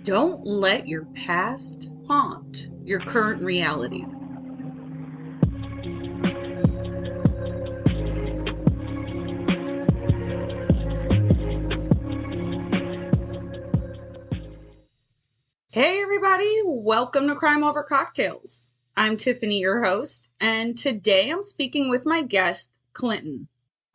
Don't let your past haunt your current reality. Hey, everybody, welcome to Crime Over Cocktails. I'm Tiffany, your host, and today I'm speaking with my guest, Clinton.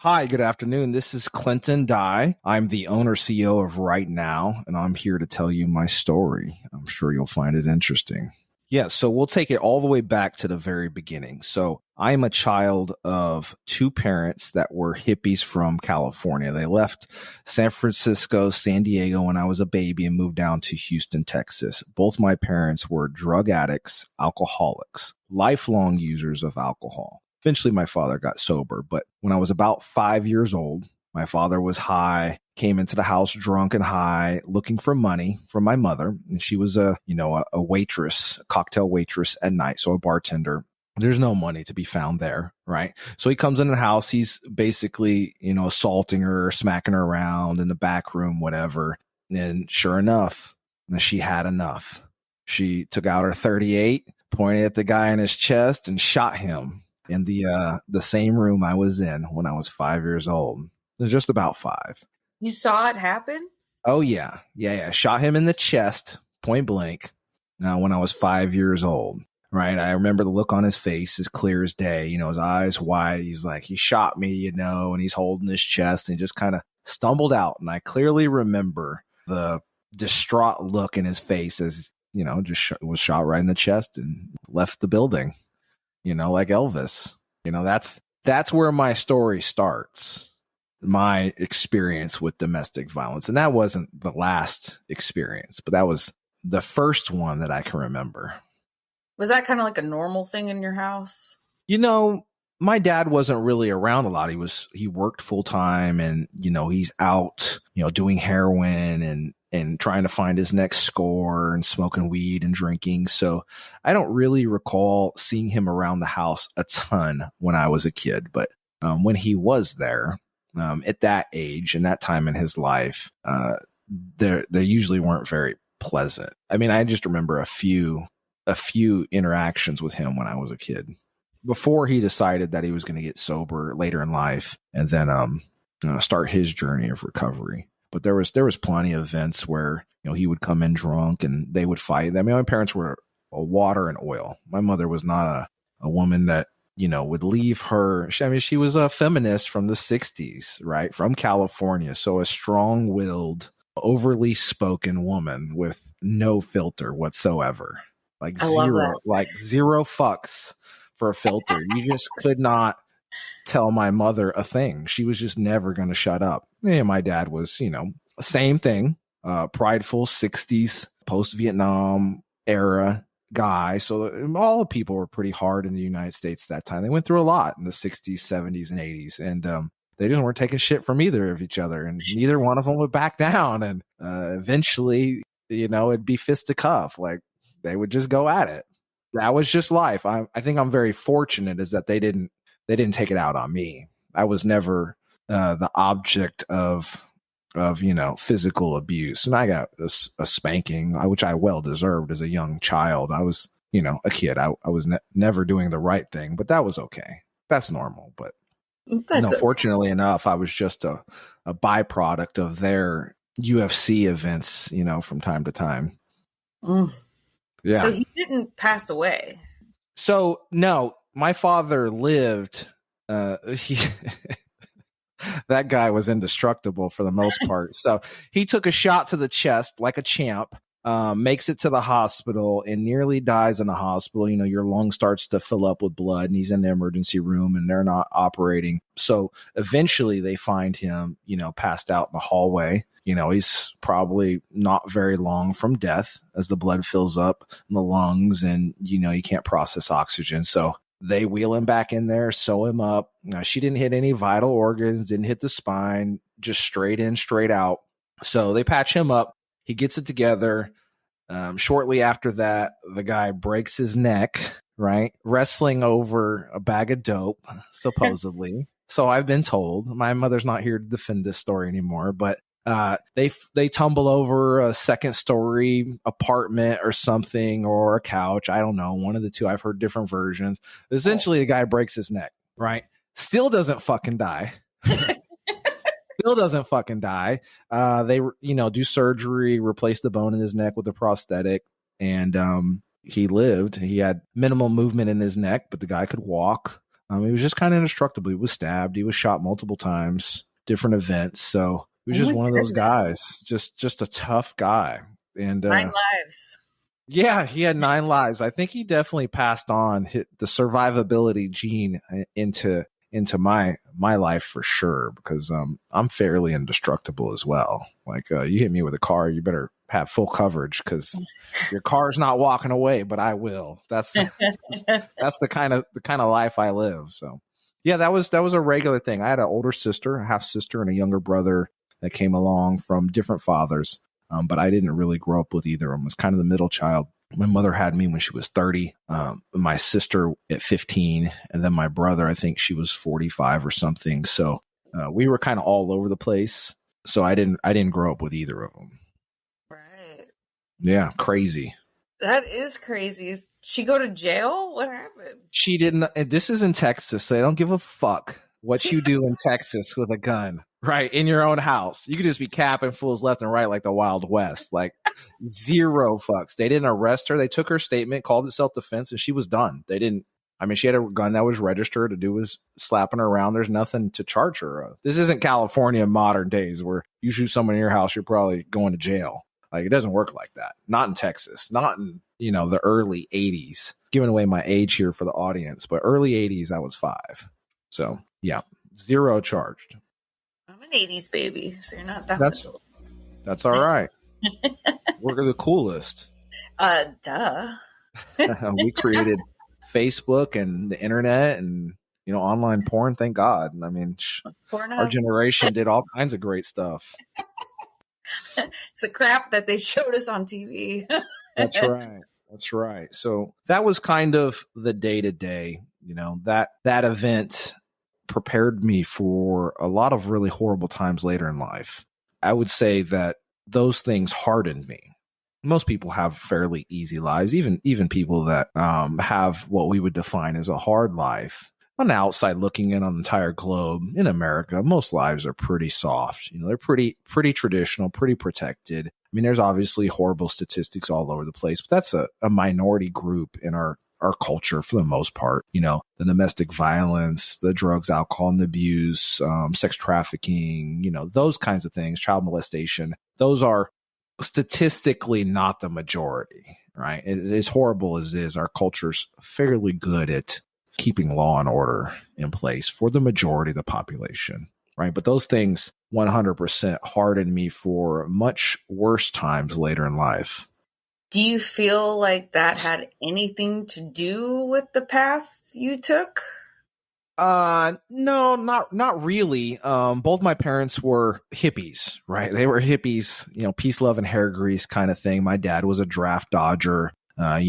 Hi, good afternoon. This is Clinton Dye. I'm the owner CEO of Right Now, and I'm here to tell you my story. I'm sure you'll find it interesting. Yeah, so we'll take it all the way back to the very beginning. So I'm a child of two parents that were hippies from California. They left San Francisco, San Diego when I was a baby and moved down to Houston, Texas. Both my parents were drug addicts, alcoholics, lifelong users of alcohol. Eventually, my father got sober, but when I was about 5 years old, my father was high, came into the house drunk and high, looking for money from my mother. And she was a waitress, a cocktail waitress at night, so a bartender. There's no money to be found there, right? So he comes in the house, he's basically, assaulting her, smacking her around in the back room, whatever. And sure enough, she had enough. She took out her .38, pointed at the guy in his chest and shot him in the same room I was in when I was 5 years old. Just about 5. You saw it happen? Oh, yeah. Yeah. Shot him in the chest, point blank, when I was 5 years old, right? I remember the look on his face as clear as day, his eyes wide. He's like, he shot me, and he's holding his chest and he just kind of stumbled out. And I clearly remember the distraught look in his face as, was shot right in the chest and left the building. Like Elvis. That's where my story starts, my experience with domestic violence. And that wasn't the last experience, but that was the first one that I can remember. Was that kind of like a normal thing in your house? My dad wasn't really around a lot. He worked full time and, he's out, doing heroin and trying to find his next score and smoking weed and drinking. So I don't really recall seeing him around the house a ton when I was a kid. But when he was there at that age and that time in his life, they usually weren't very pleasant. I mean, I just remember a few interactions with him when I was a kid before he decided that he was going to get sober later in life and then start his journey of recovery. But there was plenty of events where, he would come in drunk and they would fight. I mean, my parents were water and oil. My mother was not a woman that, would leave her. She was a feminist from the 60s, right? From California. So a strong-willed, overly spoken woman with no filter whatsoever. Like zero fucks for a filter. You just could not tell my mother a thing. She was just never going to shut up. And my dad was, same thing, prideful 60s post-Vietnam era guy. So all the people were pretty hard in the United States that time. They went through a lot in the 60s, 70s, and 80s. And they just weren't taking shit from either of each other. And neither one of them would back down. And eventually, it'd be fisticuff. Like they would just go at it. That was just life. I think I'm very fortunate is that they didn't take it out on me. I was never the object of physical abuse. And I got a spanking, which I well deserved as a young child. I was, a kid. I was never doing the right thing, but that was okay. That's normal. But fortunately enough, I was just a byproduct of their UFC events, from time to time. Mm. Yeah. So he didn't pass away. So no, my father lived. That guy was indestructible for the most part. So he took a shot to the chest like a champ, makes it to the hospital and nearly dies in the hospital. Your lung starts to fill up with blood and he's in the emergency room and they're not operating. So eventually they find him, passed out in the hallway. He's probably not very long from death as the blood fills up in the lungs and, you can't process oxygen. So they wheel him back in there, sew him up. Now, she didn't hit any vital organs, didn't hit the spine, just straight in, straight out. So they patch him up. He gets it together. Shortly after that, the guy breaks his neck, right? Wrestling over a bag of dope, supposedly. So I've been told. My mother's not here to defend this story anymore, but They tumble over a second story apartment or something, or a couch. I don't know. One of the two. I've heard different versions. Essentially, the guy breaks his neck, right? Still doesn't fucking die. Still doesn't fucking die. They, do surgery, replace the bone in his neck with a prosthetic, and he lived. He had minimal movement in his neck, but the guy could walk. He was just kind of indestructible. He was stabbed. He was shot multiple times, different events. So he was just one of those guys, just a tough guy. And 9 lives. Yeah, he had 9 lives. I think he definitely passed on the survivability gene into my life for sure, because I'm fairly indestructible as well. Like you hit me with a car, you better have full coverage, because your car's not walking away, but I will. That's the kind of life I live. So yeah, that was a regular thing. I had an older sister, a half sister, and a younger brother that came along from different fathers. But I didn't really grow up with either of them. I was kind of the middle child. My mother had me when she was 30, my sister at 15, and then my brother, I think she was 45 or something. So we were kind of all over the place. So I didn't grow up with either of them. Right. Yeah, crazy. That is crazy. Did she go to jail? What happened? She didn't. This is in Texas, so I don't give a fuck what you do in Texas with a gun, right? In your own house. You could just be capping fools left and right like the Wild West. Like zero fucks. They didn't arrest her. They took her statement, called it self-defense, and she was done. They didn't. I mean, she had a gun that was registered. To do was slapping her around. There's nothing to charge her of. This isn't California in modern days where you shoot someone in your house, you're probably going to jail. Like, it doesn't work like that. Not in Texas. Not in, the early 80s. Giving away my age here for the audience, but early 80s, I was 5. So, yeah, 0 charged. I'm an 80s baby, so you're not that much older. That's all right. We're the coolest. Duh. We created Facebook and the internet and, online porn. Thank God. I mean, our generation did all kinds of great stuff. It's the crap that they showed us on TV. That's right. That's right. So that was kind of the day-to-day, that event prepared me for a lot of really horrible times later in life. I would say that those things hardened me. Most people have fairly easy lives, even people that have what we would define as a hard life. On the outside looking in on the entire globe, in America, most lives are pretty soft. They're pretty traditional, pretty protected. I mean, there's obviously horrible statistics all over the place, but that's a minority group in our culture for the most part. The domestic violence, the drugs, alcohol, and abuse, sex trafficking, those kinds of things, child molestation. Those are statistically not the majority, right? As horrible as it is, our culture's fairly good at keeping law and order in place for the majority of the population, right? But those things 100% hardened me for much worse times later in life. Do you feel like that had anything to do with the path you took? No, not really. Both my parents were hippies, right? They were hippies, peace, love, and hair grease kind of thing. My dad was a draft dodger. I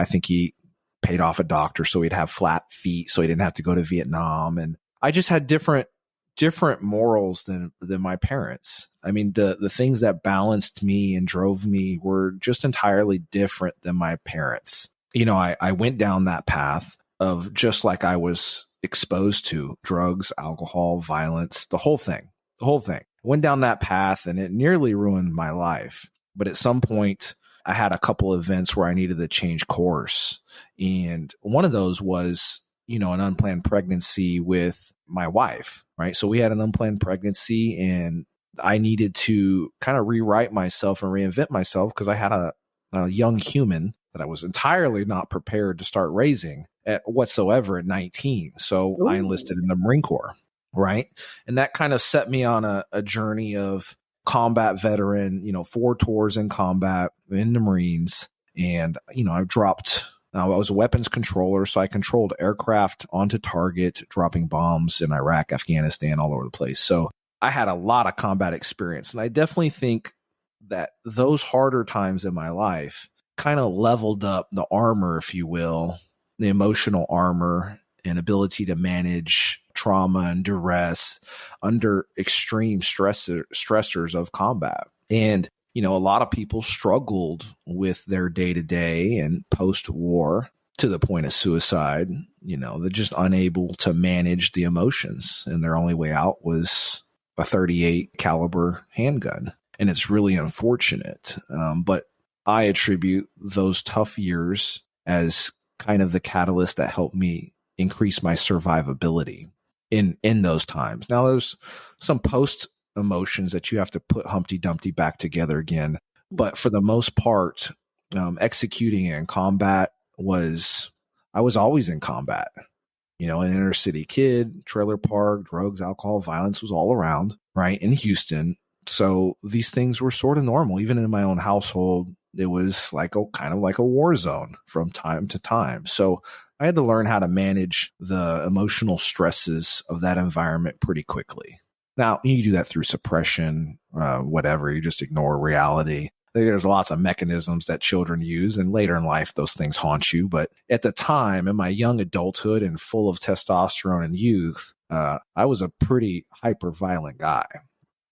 think he paid off a doctor so he'd have flat feet so he didn't have to go to Vietnam. And I just had different morals than my parents. I mean, the things that balanced me and drove me were just entirely different than my parents. I went down that path of just like I was exposed to drugs, alcohol, violence, the whole thing. I went down that path and it nearly ruined my life. But at some point, I had a couple of events where I needed to change course. And one of those was, an unplanned pregnancy with my wife, right? So we had an unplanned pregnancy and I needed to kind of rewrite myself and reinvent myself because I had a young human that I was entirely not prepared to start raising whatsoever at 19. So I enlisted in the Marine Corps, right? And that kind of set me on a journey of combat veteran, 4 tours in combat in the Marines. And, I was a weapons controller. So I controlled aircraft onto target, dropping bombs in Iraq, Afghanistan, all over the place. So I had a lot of combat experience. And I definitely think that those harder times in my life kind of leveled up the armor, if you will, the emotional armor and ability to manage trauma and duress, under extreme stressors of combat. And, you know, a lot of people struggled with their day-to-day and post-war to the point of suicide. You know, they're just unable to manage the emotions, and their only way out was a 38 caliber handgun. And it's really unfortunate. But I attribute those tough years as kind of the catalyst that helped me increase my survivability in those times. Now, there's some post emotions that you have to put Humpty Dumpty back together again. But for the most part, executing in combat I was always in combat. You know, an inner city kid, trailer park, drugs, alcohol, violence was all around, right? In Houston. So these things were sort of normal. Even in my own household, it was like kind of like a war zone from time to time. So I had to learn how to manage the emotional stresses of that environment pretty quickly. Now, you do that through suppression, whatever. You just ignore reality. There's lots of mechanisms that children use, and later in life, those things haunt you. But at the time, in my young adulthood and full of testosterone and youth, I was a pretty hyper-violent guy.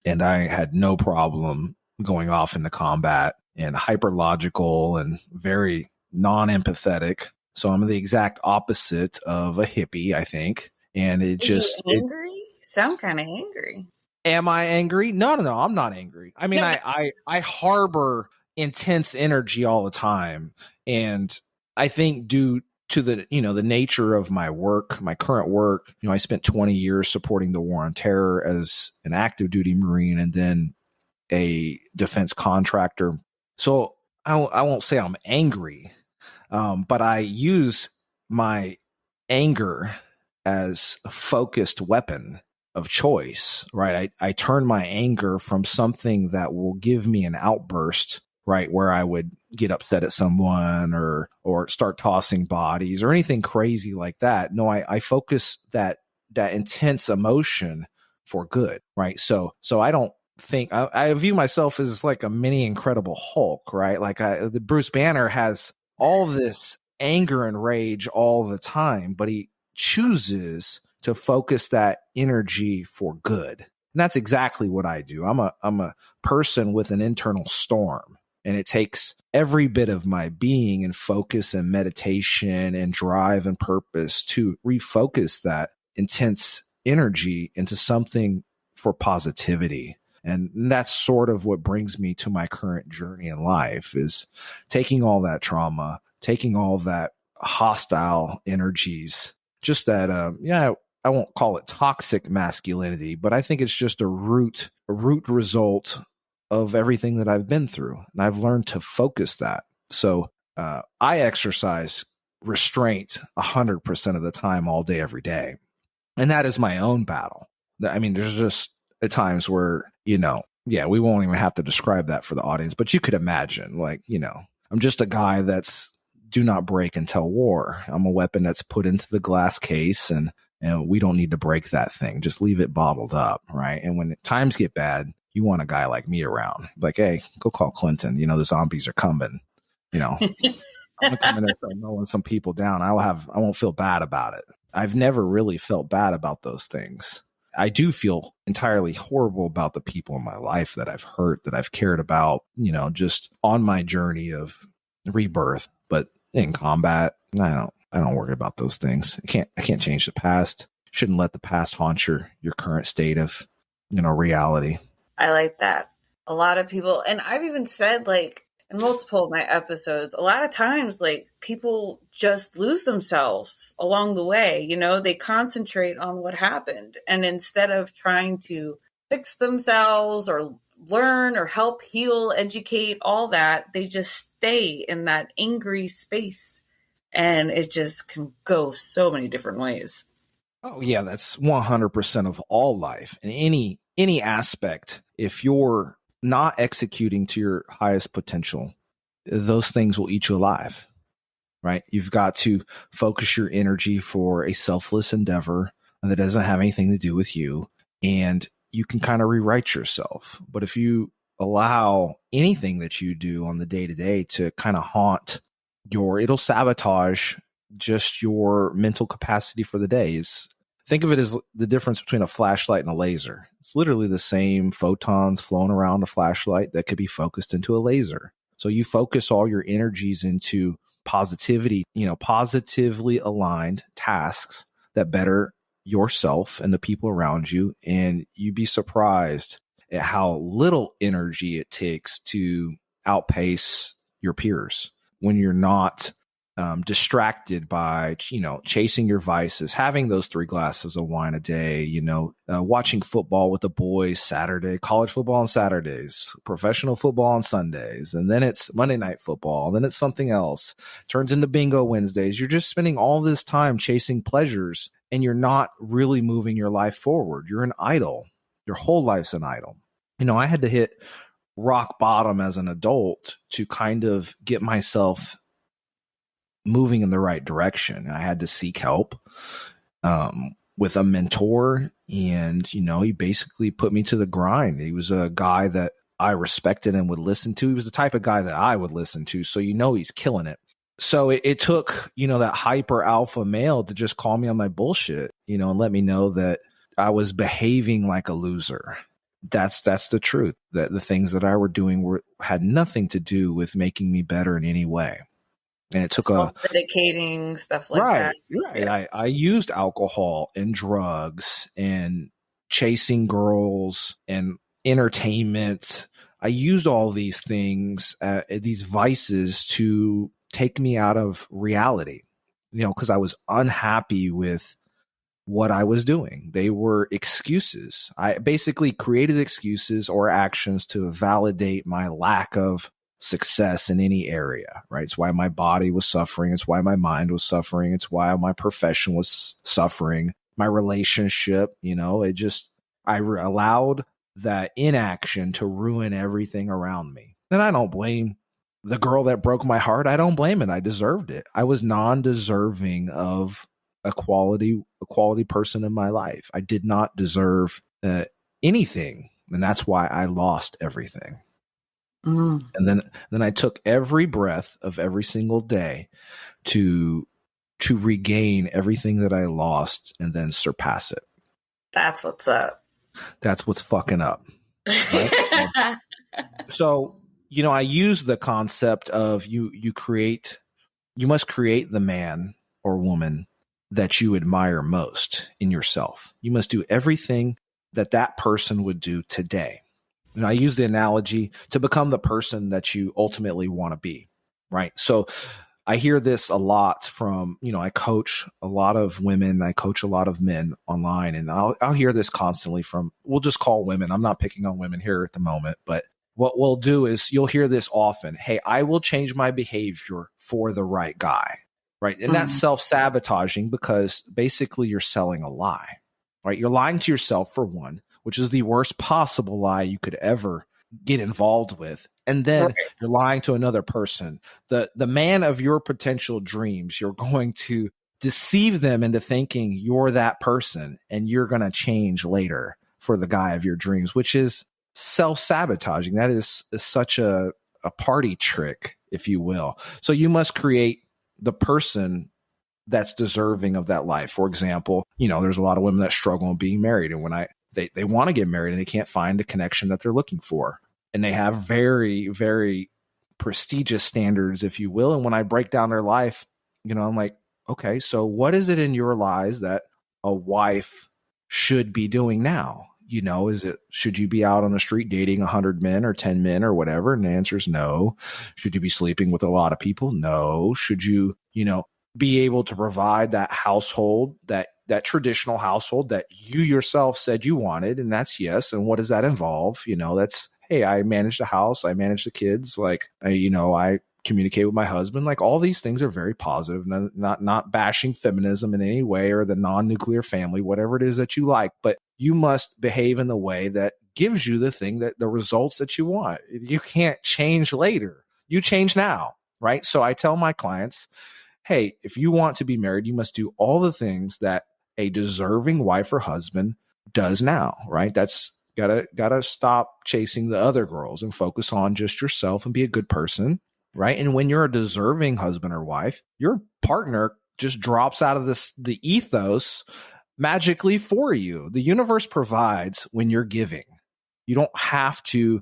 And I had no problem going off into combat, and hyper-logical and very non-empathetic. So I'm the exact opposite of a hippie, I think. And it just... Are you angry? Sound kind of angry. Am I angry? No, I'm not angry. I mean, I harbor intense energy all the time. And I think due to the nature of my work, my current work, you know, I spent 20 years supporting the war on terror as an active duty Marine and then a defense contractor. So I won't say I'm angry, but I use my anger as a focused weapon of choice, right? I turn my anger from something that will give me an outburst, right, where I would get upset at someone or start tossing bodies or anything crazy like that. No, I focus that intense emotion for good, right? So I don't think I view myself as like a mini Incredible Hulk, right? Like the Bruce Banner has all this anger and rage all the time, but he chooses to focus that energy for good. And that's exactly what I do. I'm a person with an internal storm, and it takes every bit of my being and focus and meditation and drive and purpose to refocus that intense energy into something for positivity. And that's sort of what brings me to my current journey in life, is taking all that trauma, taking all that hostile energies, just that, I won't call it toxic masculinity, but I think it's just a root result of everything that I've been through. And I've learned to focus that. So I exercise restraint 100% of the time, all day, every day. And that is my own battle. I mean, there's just at times where, we won't even have to describe that for the audience, but you could imagine, like, I'm just a guy that's do not break until war. I'm a weapon that's put into the glass case, and we don't need to break that thing. Just leave it bottled up, right? And when times get bad, you want a guy like me around. Like, hey, go call Clinton. The zombies are coming. I'm gonna come in there and start mowing some people down. I won't feel bad about it. I've never really felt bad about those things. I do feel entirely horrible about the people in my life that I've hurt, that I've cared about, just on my journey of rebirth. But in combat, I don't worry about those things. I can't change the past. Shouldn't let the past haunt your current state of, reality. I like that. A lot of people, and I've even said, like, in multiple of my episodes, a lot of times, like, people just lose themselves along the way. They concentrate on what happened. And instead of trying to fix themselves or learn or help heal, educate, all that, they just stay in that angry space. And it just can go so many different ways. Oh, yeah, that's 100% of all life. In any aspect, if you're not executing to your highest potential, those things will eat you alive, right? You've got to focus your energy for a selfless endeavor that doesn't have anything to do with you, and you can kind of rewrite yourself. But if you allow anything that you do on the day-to-day to kind of haunt it'll sabotage just your mental capacity for the day. Think of it as the difference between a flashlight and a laser. It's literally the same photons flowing around a flashlight that could be focused into a laser. So you focus all your energies into positivity, positively aligned tasks that better yourself and the people around you. And you'd be surprised at how little energy it takes to outpace your peers when you're not distracted by, chasing your vices, having those 3 glasses of wine a day, watching football with the boys Saturday, college football on Saturdays, professional football on Sundays, and then it's Monday night football, and then it's something else, turns into bingo Wednesdays. You're just spending all this time chasing pleasures, and you're not really moving your life forward. You're an idol. Your whole life's an idol. I had to hit rock bottom as an adult to kind of get myself moving in the right direction. I had to seek help with a mentor, and he basically put me to the grind. He was a guy that I respected and would listen to. He was the type of guy that I would listen to, so he's killing it. So it took that hyper alpha male to just call me on my bullshit, and let me know that I was behaving like a loser. That's the truth. That the things that I were doing had nothing to do with making me better in any way. And it took medicating stuff like that. Right. Yeah. I used alcohol and drugs and chasing girls and entertainment. I used all these things, these vices, to take me out of reality, because I was unhappy with what I was doing. They were excuses. I basically created excuses or actions to validate my lack of success in any area, right? It's why my body was suffering. It's why my mind was suffering. It's why my profession was suffering. My relationship, I allowed that inaction to ruin everything around me. And I don't blame the girl that broke my heart. I don't blame it. I deserved it. I was non-deserving of a quality person in my life. I did not deserve anything. And that's why I lost everything. And then I took every breath of every single day to regain everything that I lost and then surpass it. That's what's up. That's what's fucking up. Right? So, I use the concept of you must create the man or woman that you admire most in yourself. You must do everything that person would do today. And I use the analogy to become the person that you ultimately want to be, right? So I hear this a lot from, I coach a lot of women, I coach a lot of men online, and I'll hear this constantly from, we'll just call women. I'm not picking on women here at the moment, but what we'll do is you'll hear this often. Hey, I will change my behavior for the right guy, right? And that's self-sabotaging, because basically you're selling a lie, right? You're lying to yourself, for one, which is the worst possible lie you could ever get involved with. And then you're lying to another person, the man of your potential dreams. You're going to deceive them into thinking you're that person, and you're going to change later for the guy of your dreams, which is self-sabotaging. That is such a party trick, if you will. So you must create the person that's deserving of that life. For example, there's a lot of women that struggle in being married, and when they want to get married and they can't find a connection that they're looking for. And they have very, very prestigious standards, if you will. And when I break down their life, I'm like, okay, so what is it in your lives that a wife should be doing now? Should you be out on the street dating 100 men or 10 men or whatever? And the answer is no. Should you be sleeping with a lot of people? No. Should you, be able to provide that household, that traditional household that you yourself said you wanted? And that's yes. And what does that involve? That's, hey, I manage the house, I manage the kids, like, I communicate with my husband. Like, all these things are very positive, not bashing feminism in any way, or the non-nuclear family, whatever it is that you like, but you must behave in the way that gives you the results that you want. You can't change later. You change now, right? So I tell my clients, hey, if you want to be married, you must do all the things that a deserving wife or husband does now, right? That's gotta stop chasing the other girls and focus on just yourself and be a good person, right? And when you're a deserving husband or wife, your partner just drops out of the ethos magically for you. The universe provides when you're giving. You don't have to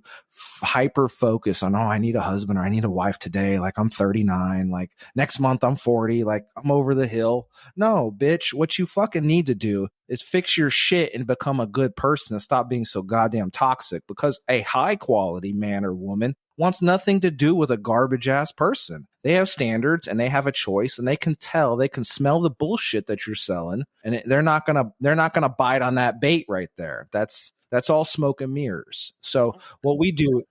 hyper focus on, oh, I need a husband or I need a wife today. Like I'm 39, like next month I'm 40, like I'm over the hill. No, bitch, what you fucking need to do is fix your shit and become a good person and stop being so goddamn toxic, because a high quality man or woman wants nothing to do with a garbage ass person. They have standards and they have a choice, and they can tell, they can smell the bullshit that you're selling, and they're not going to bite on that bait right there. That's all smoke and mirrors. So what we do,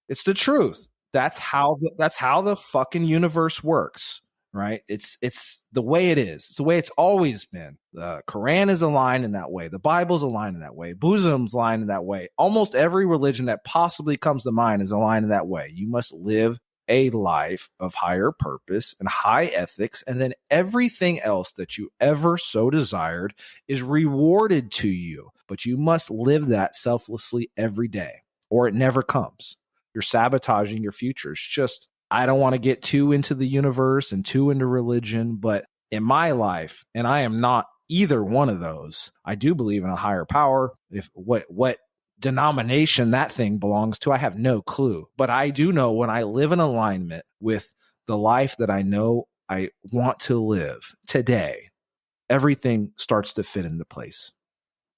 it's the truth. That's how the fucking universe works, right? It's the way it is. It's the way it's always been. The Quran is aligned in that way. The Bible's aligned in that way. Buddhism's aligned in that way. Almost every religion that possibly comes to mind is aligned in that way. You must live a life of higher purpose and high ethics, and then everything else that you ever so desired is rewarded to you. But you must live that selflessly every day, or it never comes. You're sabotaging your future. It's just, I don't want to get too into the universe and too into religion, but in my life, and I am not either one of those, I do believe in a higher power. If what denomination that thing belongs to, I have no clue. But I do know when I live in alignment with the life that I know I want to live today, everything starts to fit into place.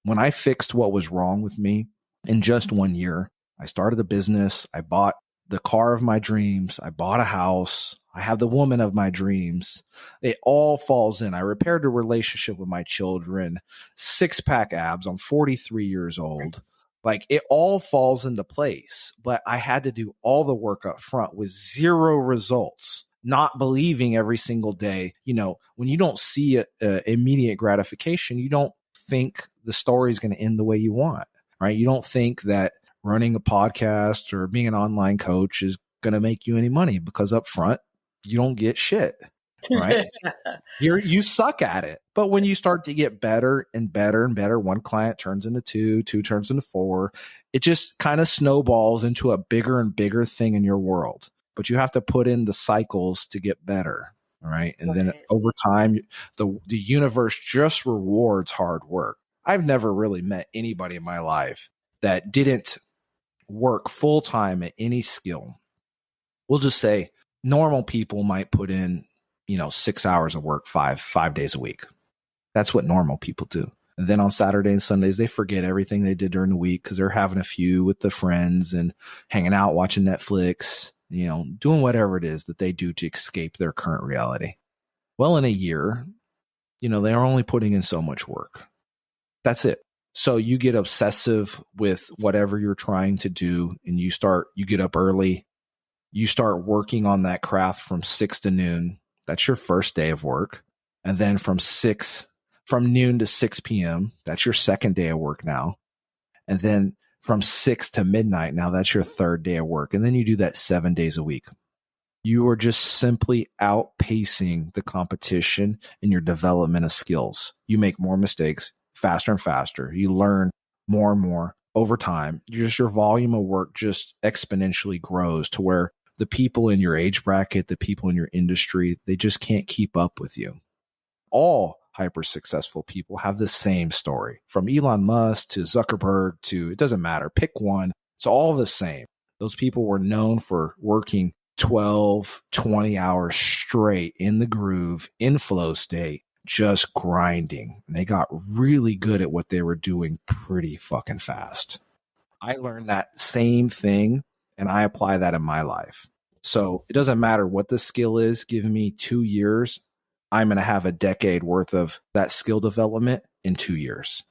When I fixed what was wrong with me in just 1 year, I started a business. I bought the car of my dreams. I bought a house. I have the woman of my dreams. It all falls in. I repaired a relationship with my children, 6-pack abs. I'm 43 years old. Like, it all falls into place, but I had to do all the work up front with zero results, not believing every single day. You know, when you don't see immediate gratification, you don't think the story is going to end the way you want, right? You don't think that running a podcast or being an online coach is going to make you any money, because up front, you don't get shit, right? You suck at it. But when you start to get better and better and better, one client turns into two turns into four, it just kind of snowballs into a bigger and bigger thing in your world. But you have to put in the cycles to get better, right? And then over time, the universe just rewards hard work. I've never really met anybody in my life that didn't work full time at any skill. We'll just say normal people might put in, 6 hours of work, five days a week. That's what normal people do. And then on Saturday and Sundays, they forget everything they did during the week because they're having a few with the friends and hanging out, watching Netflix, doing whatever it is that they do to escape their current reality. Well, in a year, they're only putting in so much work. That's it. So you get obsessive with whatever you're trying to do, and you get up early. You start working on that craft from 6 to noon. That's your first day of work. And then from noon to 6 p.m., that's your second day of work now. And then from 6 to midnight, now that's your third day of work. And then you do that 7 days a week. You are just simply outpacing the competition in your development of skills. You make more mistakes faster and faster. You learn more and more over time. Your volume of work just exponentially grows to where the people in your age bracket, the people in your industry, they just can't keep up with you. All hyper successful people have the same story, from Elon Musk to Zuckerberg to, it doesn't matter, pick one. It's all the same. Those people were known for working 12, 20 hours straight in the groove, in flow state, just grinding. And they got really good at what they were doing pretty fucking fast. I learned that same thing, and I apply that in my life. So it doesn't matter what the skill is. Give me 2 years. I'm going to have a decade worth of that skill development in 2 years,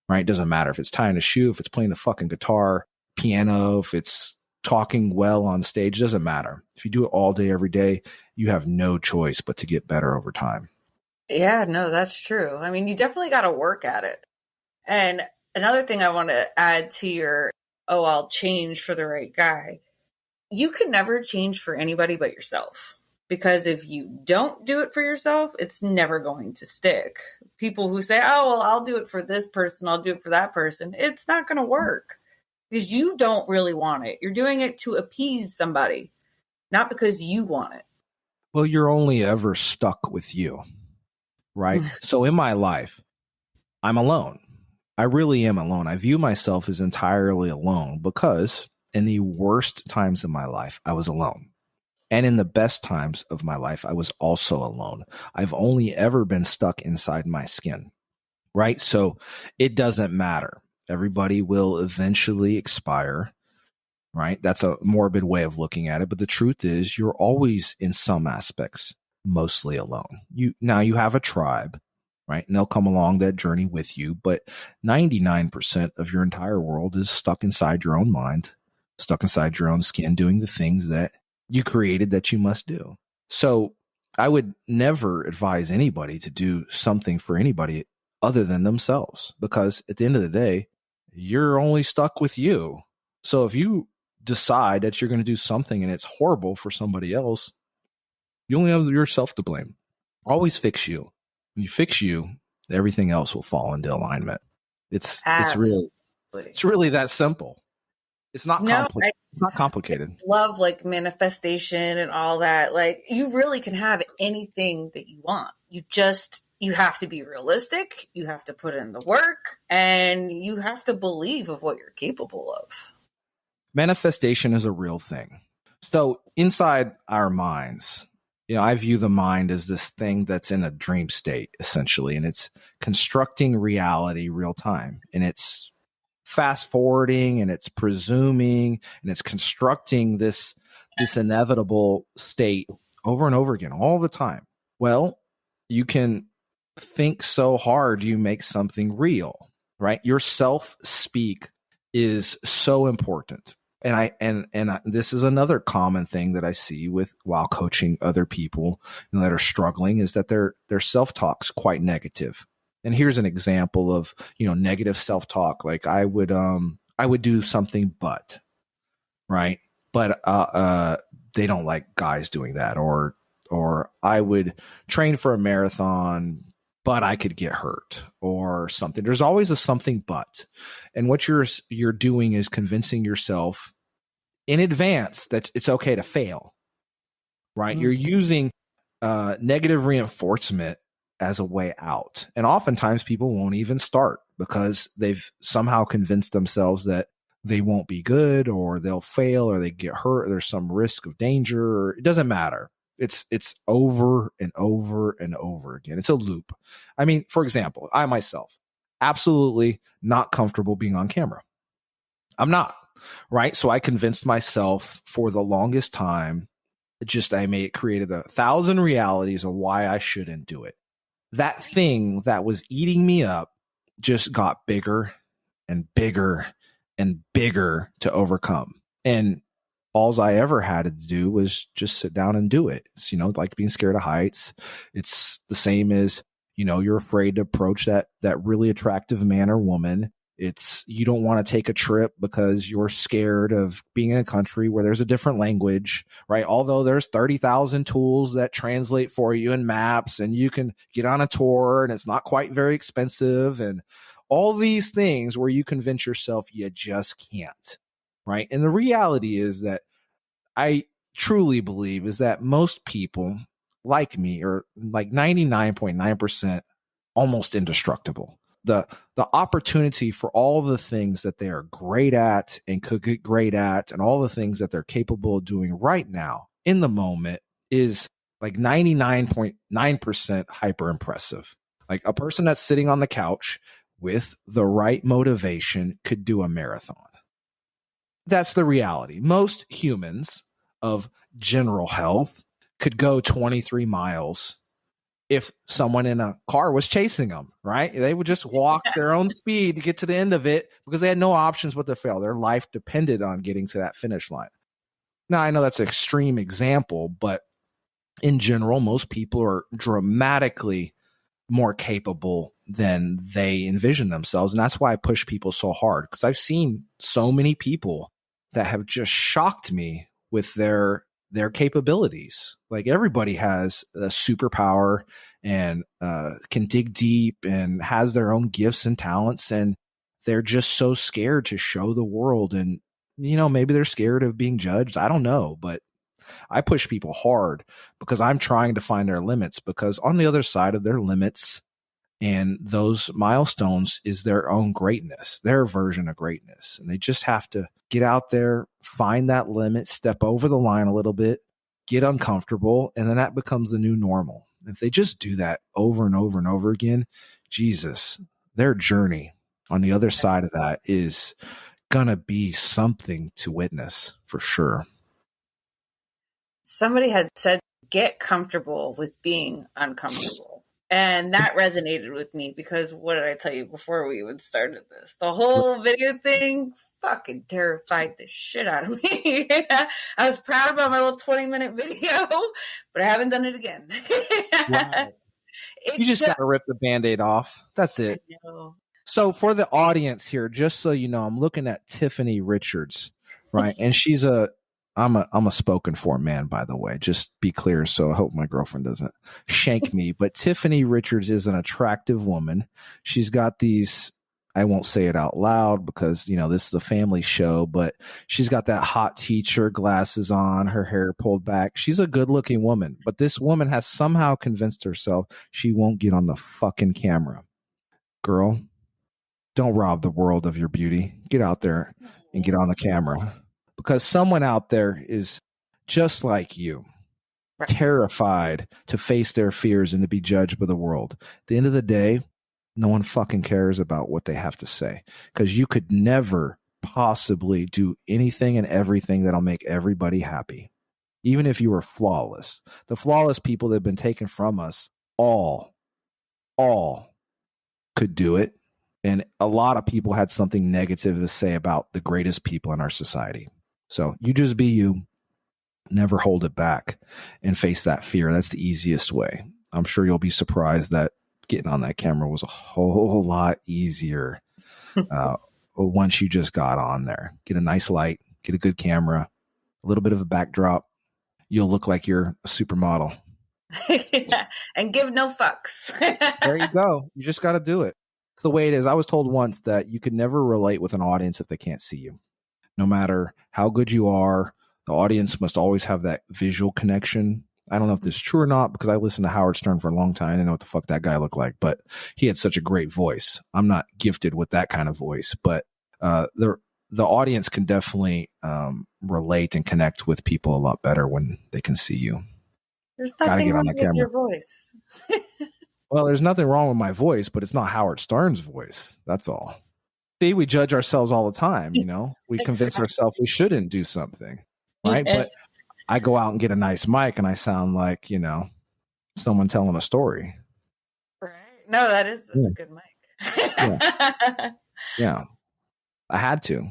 right? It doesn't matter if it's tying a shoe, if it's playing the fucking guitar, piano, if it's talking well on stage, it doesn't matter. If you do it all day, every day, you have no choice but to get better over time. Yeah, no, that's true. I mean, you definitely got to work at it. And another thing I want to add to your, I'll change for the right guy. You can never change for anybody but yourself. Because if you don't do it for yourself, it's never going to stick. People who say, oh, well, I'll do it for this person, I'll do it for that person. It's not going to work because you don't really want it. You're doing it to appease somebody, not because you want it. Well, you're only ever stuck with you, right? So in my life, I'm alone. I really am alone. I view myself as entirely alone because in the worst times of my life, I was alone. And in the best times of my life, I was also alone. I've only ever been stuck inside my skin, right? So it doesn't matter. Everybody will eventually expire, right? That's a morbid way of looking at it. But the truth is, you're always in some aspects mostly alone. You have a tribe, right? And they'll come along that journey with you. But 99% of your entire world is stuck inside your own mind, stuck inside your own skin, doing the things that you created that you must do. So I would never advise anybody to do something for anybody other than themselves, because at the end of the day, you're only stuck with you. So if you decide that you're going to do something and it's horrible for somebody else, you only have yourself to blame. Always fix you. When you fix you, everything else will fall into alignment. It's really that simple. It's not complex. It's not complicated. I love like manifestation and all that. Like you really can have anything that you want. You have to be realistic. You have to put in the work, and you have to believe of what you're capable of. Manifestation is a real thing. So inside our minds, I view the mind as this thing that's in a dream state, essentially, and it's constructing reality real time, and it's fast forwarding, and it's presuming, and it's constructing this inevitable state over and over again all the time. Well, you can think so hard you make something real, right? Your self-speak is so important. And this is another common thing that I see while coaching other people that are struggling, is that their self-talk's quite negative. And here's an example of, negative self-talk. Like I would do something, but they don't like guys doing that, or I would train for a marathon, but I could get hurt or something. There's always a something but. And what you're doing is convincing yourself in advance that it's okay to fail, right? Mm-hmm. You're using negative reinforcement as a way out. And oftentimes people won't even start because they've somehow convinced themselves that they won't be good, or they'll fail, or they get hurt, or there's some risk of danger, or it doesn't matter. It's over and over and over again. It's a loop. I mean, for example, I myself, absolutely not comfortable being on camera. I'm not, right? So I convinced myself for the longest time, created 1,000 realities of why I shouldn't do it. That thing that was eating me up just got bigger and bigger and bigger to overcome. And all I ever had to do was just sit down and do it. It's, like being scared of heights. It's the same as, you're afraid to approach that really attractive man or woman. It's, you don't want to take a trip because you're scared of being in a country where there's a different language, right? Although there's 30,000 tools that translate for you and maps, and you can get on a tour and it's not quite very expensive, and all these things where you convince yourself you just can't. Right. And the reality is that I truly believe is that most people like me are like 99.9% almost indestructible. The opportunity for all the things that they are great at and could get great at, and all the things that they're capable of doing right now in the moment, is like 99.9% hyper impressive. Like a person that's sitting on the couch with the right motivation could do a marathon. That's the reality. Most humans of general health could go 23 miles if someone in a car was chasing them, right? They would just walk their own speed to get to the end of it because they had no options but to fail. Their life depended on getting to that finish line. Now, I know that's an extreme example, but in general, most people are dramatically more capable than they envision themselves. And that's why I push people so hard, because I've seen so many people that have just shocked me with their capabilities. Like everybody has a superpower and can dig deep and has their own gifts and talents, and they're just so scared to show the world. And, maybe they're scared of being judged. I don't know, but I push people hard because I'm trying to find their limits, because on the other side of their limits And those milestones is their own greatness, their version of greatness. And they just have to get out there, find that limit, step over the line a little bit, get uncomfortable, and then that becomes the new normal. If they just do that over and over and over again, Jesus, their journey on the other side of that is going to be something to witness for sure. Somebody had said, get comfortable with being uncomfortable. And that resonated with me because what did I tell you before we even started this? The whole video thing fucking terrified the shit out of me. I was proud about my little 20-minute video, but I haven't done it again. Wow. You just got to rip the Band-Aid off. That's it. So for the audience here, just so you know, I'm looking at Tiffany Richards, right? And I'm a spoken for man, by the way, just be clear. So I hope my girlfriend doesn't shank me, but Tiffany Richards is an attractive woman. She's got these, I won't say it out loud because, you know, this is a family show, but she's got that hot teacher, glasses on, her hair pulled back. She's a good looking woman, but this woman has somehow convinced herself she won't get on the fucking camera. Girl, don't rob the world of your beauty. Get out there and get on the camera. Because someone out there is just like you, right, terrified to face their fears and to be judged by the world. At the end of the day, no one fucking cares about what they have to say because you could never possibly do anything and everything that'll make everybody happy. Even if you were flawless. The flawless people that have been taken from us, all could do it. And a lot of people had something negative to say about the greatest people in our society. So you just be you, never hold it back and face that fear. That's the easiest way. I'm sure you'll be surprised that getting on that camera was a whole lot easier once you just got on there. Get a nice light, get a good camera, a little bit of a backdrop. You'll look like you're a supermodel. Yeah, and give no fucks. There you go. You just got to do it. It's the way it is. I was told once that you could never relate with an audience if they can't see you. No matter how good you are, the audience must always have that visual connection. I don't know if this is true or not because I listened to Howard Stern for a long time. I didn't know what the fuck that guy looked like, but he had such a great voice. I'm not gifted with that kind of voice, but the audience can definitely relate and connect with people a lot better when they can see you. There's nothing wrong with your voice. Well, there's nothing wrong with my voice, but it's not Howard Stern's voice. That's all. See, we judge ourselves all the time, you know. We convince ourselves we shouldn't do something, right? But I go out and get a nice mic and I sound like, you know, someone telling a story. Right. No, that's a good mic. Yeah. I had to.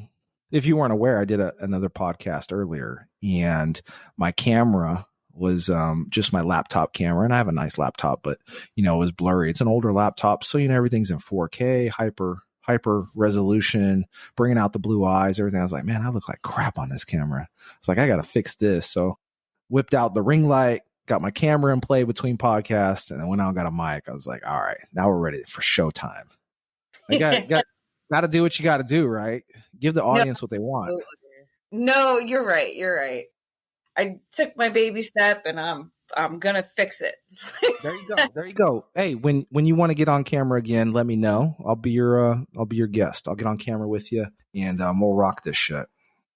If you weren't aware, I did another podcast earlier and my camera was just my laptop camera. And I have a nice laptop, but, you know, it was blurry. It's an older laptop. So, you know, everything's in 4K, hyper resolution, bringing out the blue eyes, everything. I was like, man, I look like crap on this camera. It's like, I got to fix this. So whipped out the ring light, got my camera in play between podcasts, and then went out and got a mic. I was like, all right, now we're ready for showtime. I got to do what you got to do, right? Give the audience what they want. No, you're right. You're right. I took my baby step and I'm gonna fix it. There you go. There you go. Hey, when you want to get on camera again, let me know. I'll be your guest. I'll get on camera with you and we'll rock this shit.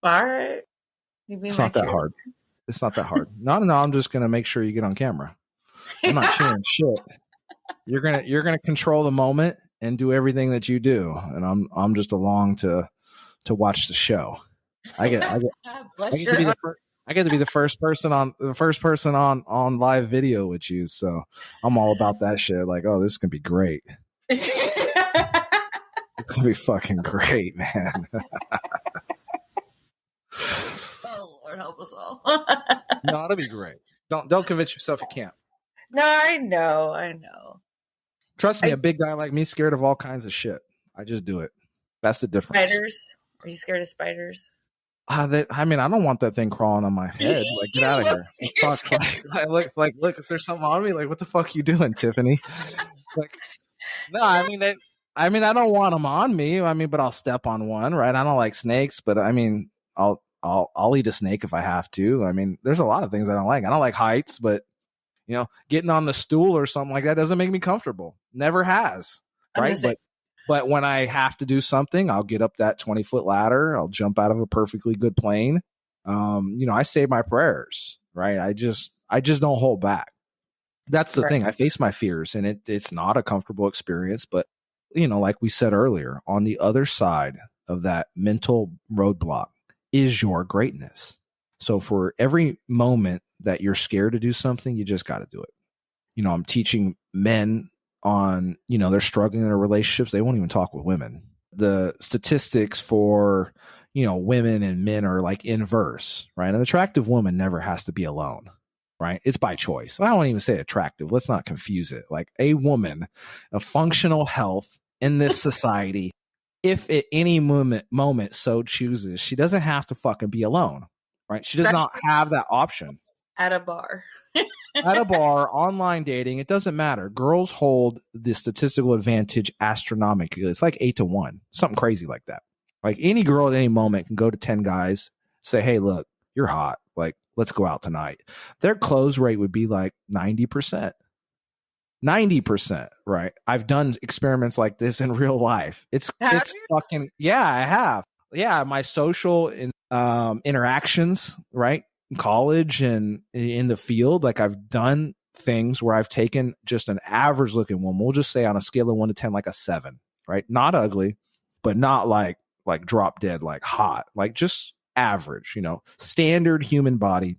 All right. It's not that hard. It's not that hard. No, I'm just gonna make sure you get on camera. I'm not cheering shit. You're gonna control the moment and do everything that you do, and I'm just along to watch the show. I get to be the first person on live video with you. So I'm all about that shit. Like, oh, this is gonna be great. It's gonna be fucking great, man. Oh Lord, help us all. No, it'll be great. Don't convince yourself you can't. No, I know. Trust me, a big guy like me scared of all kinds of shit. I just do it. That's the difference. Spiders? Are you scared of spiders? I don't want that thing crawling on my head. Like, get out of here. Look, is there something on me? Like, what the fuck are you doing, Tiffany? Like, no, I don't want them on me. But I'll step on one, right? I don't like snakes, but I'll eat a snake if I have to. There's a lot of things I don't like. I don't like heights, but getting on the stool or something like that doesn't make me comfortable. Never has. Right. But when I have to do something, I'll get up that 20-foot ladder. I'll jump out of a perfectly good plane. I say my prayers, right? I just don't hold back. That's the thing. I face my fears, and it's not a comfortable experience, but like we said earlier, on the other side of that mental roadblock is your greatness. So for every moment that you're scared to do something, you just got to do it. I'm teaching men on, they're struggling in their relationships. They won't even talk with women. The statistics for, women and men are like inverse, right? An attractive woman never has to be alone, right? It's by choice. I don't even say attractive. Let's not confuse it. Like a woman of functional health in this society, if at any moment so chooses, she doesn't have to fucking be alone, right? She does not have that option. At a bar. At a bar, online dating, it doesn't matter. Girls hold the statistical advantage astronomically. It's like 8-1, something crazy like that. Like any girl at any moment can go to 10 guys, say, hey, look, you're hot. Like, let's go out tonight. Their close rate would be like 90%. 90%, right? I've done experiments like this in real life. It's fucking, yeah, I have. Yeah, my social interactions, right? In college and in the field, like I've done things where I've taken just an average looking woman. We'll just say on a scale of 1 to 10, like a 7, right? Not ugly, but not like drop dead, like hot, like just average, standard human body,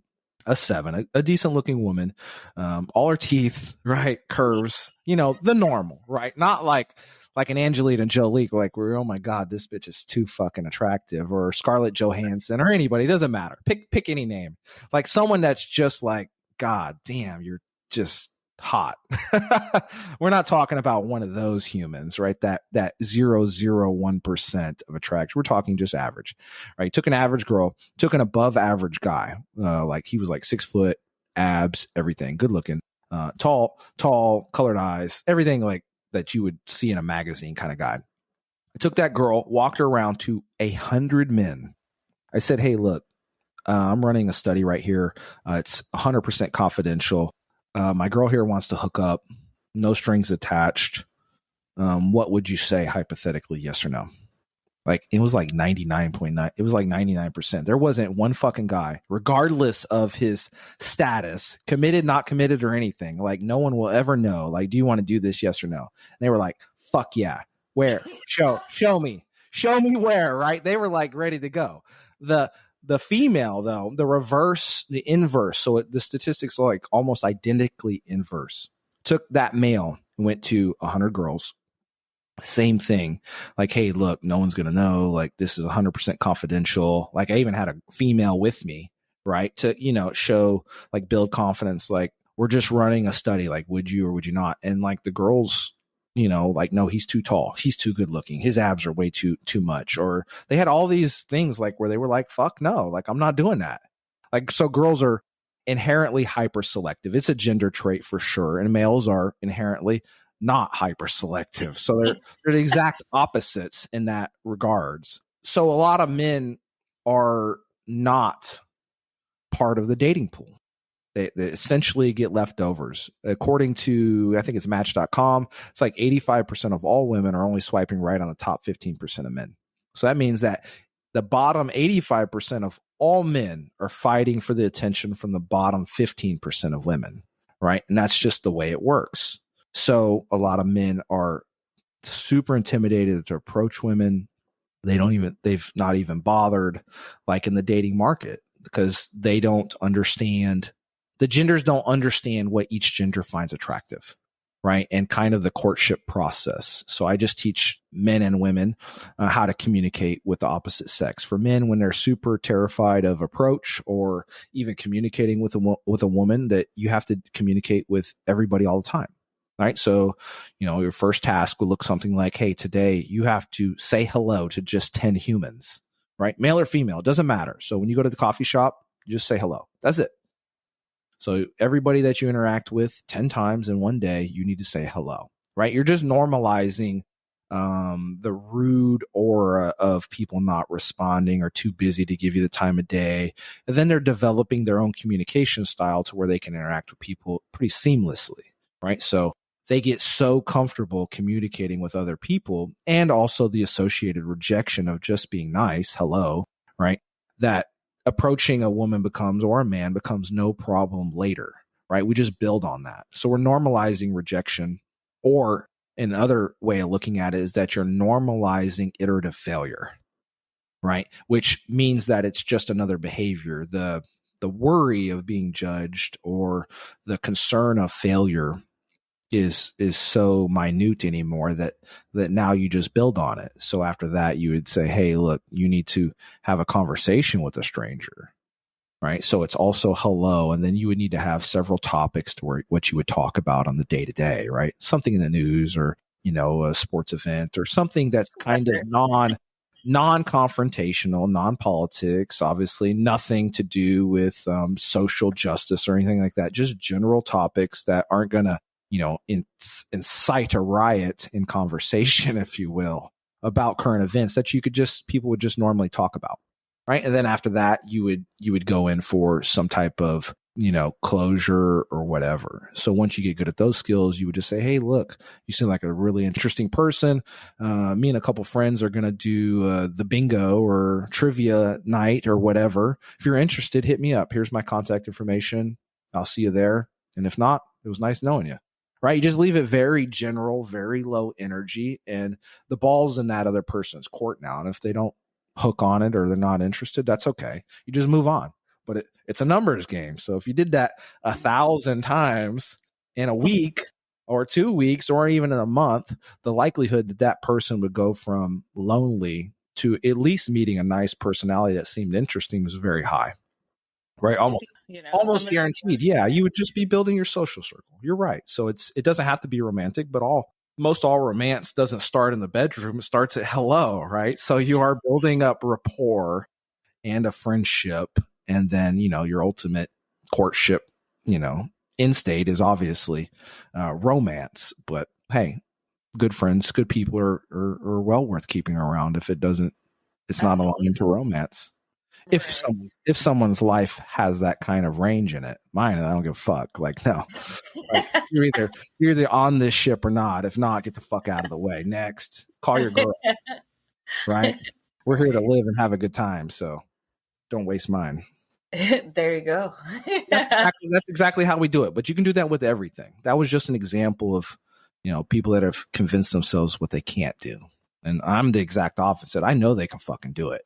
a 7, a decent looking woman, all her teeth, right? Curves, the normal, right? Not like an Angelina Jolie, like we're, oh my God, this bitch is too fucking attractive, or Scarlett Johansson, or anybody. It doesn't matter. Pick any name. Like someone that's just like, God damn, you're just hot. We're not talking about one of those humans, right? That 0.001% of attraction. We're talking just average, right? Took an average girl, took an above average guy. Like he was like 6 foot, abs, everything, good looking, tall, colored eyes, everything like that you would see in a magazine kind of guy. I took that girl, walked her around to 100 men. I said, hey, look, I'm running a study right here. It's 100% confidential. My girl here wants to hook up, no strings attached. What would you say hypothetically, yes or no? Like it was like 99.9. It was like 99%. There wasn't one fucking guy, regardless of his status, committed, not committed, or anything. Like no one will ever know. Like, do you want to do this? Yes or no? And they were like, fuck yeah. Where? Show me where, right? They were like ready to go. The female though, the inverse. So the statistics are like almost identically inverse. Took that male and went to 100 girls. Same thing. Like, hey, look, no one's going to know. Like, this is 100% confidential. Like, I even had a female with me, right? To, show, like, build confidence. Like, we're just running a study. Like, would you or would you not? And like the girls, like, no, he's too tall. He's too good looking. His abs are way too much. Or they had all these things like where they were like, fuck no, like, I'm not doing that. Like, so girls are inherently hyper selective. It's a gender trait for sure. And males are inherently not hyper selective. So they're the exact opposites in that regards. So a lot of men are not part of the dating pool. They essentially get leftovers. According to, I think it's Match.com, it's like 85% of all women are only swiping right on the top 15% of men. So that means that the bottom 85% of all men are fighting for the attention from the bottom 15% of women, right? And that's just the way it works. So a lot of men are super intimidated to approach women. They've not even bothered, like in the dating market, because they don't understand, the genders don't understand what each gender finds attractive, right? And kind of the courtship process. So I just teach men and women how to communicate with the opposite sex. For men, when they're super terrified of approach or even communicating with a woman, that you have to communicate with everybody all the time. Right. So, your first task will look something like, hey, today you have to say hello to just 10 humans, right? Male or female, it doesn't matter. So when you go to the coffee shop, you just say hello. That's it. So everybody that you interact with 10 times in one day, you need to say hello, right? You're just normalizing the rude aura of people not responding or too busy to give you the time of day. And then they're developing their own communication style to where they can interact with people pretty seamlessly, right? So they get so comfortable communicating with other people, and also the associated rejection of just being nice, hello, right? That approaching a woman becomes, or a man becomes, no problem later, right? We just build on that. So we're normalizing rejection, or another way of looking at it is that you're normalizing iterative failure, right? Which means that it's just another behavior. The worry of being judged or the concern of failure is so minute anymore that now you just build on it. So after that, you would say, hey, look, you need to have a conversation with a stranger, right? So it's also hello. And then you would need to have several topics to where what you would talk about on the day to day, right? Something in the news, or, a sports event, or something that's kind of non-confrontational, non-politics, obviously nothing to do with social justice or anything like that. Just general topics that aren't going to, incite a riot in conversation, if you will, about current events that people would just normally talk about. Right. And then after that, you would go in for some type of, closure or whatever. So once you get good at those skills, you would just say, hey, look, you seem like a really interesting person. Me and a couple friends are going to do the bingo or trivia night or whatever. If you're interested, hit me up. Here's my contact information. I'll see you there. And if not, it was nice knowing you. Right. You just leave it very general, very low energy, and the ball's in that other person's court now. And if they don't hook on it or they're not interested, that's okay. You just move on. But it's a numbers game. So if you did that 1,000 times in a week or 2 weeks or even in a month, the likelihood that person would go from lonely to at least meeting a nice personality that seemed interesting was very high. Right. Almost guaranteed. Yeah. You would just be building your social circle. You're right. So it doesn't have to be romantic, but most all romance doesn't start in the bedroom. It starts at hello. Right. So you are building up rapport and a friendship. And then, your ultimate courtship, end state is obviously romance. But hey, good friends, good people are well worth keeping around if it's not aligned to romance. If someone's life has that kind of range in it, mine, I don't give a fuck. Like, no, right? You're either on this ship or not. If not, get the fuck out of the way. Next, call your girl. Right? We're here to live and have a good time, so don't waste mine. There you go. That's exactly how we do it. But you can do that with everything. That was just an example of, people that have convinced themselves what they can't do. And I'm the exact opposite. I know they can fucking do it.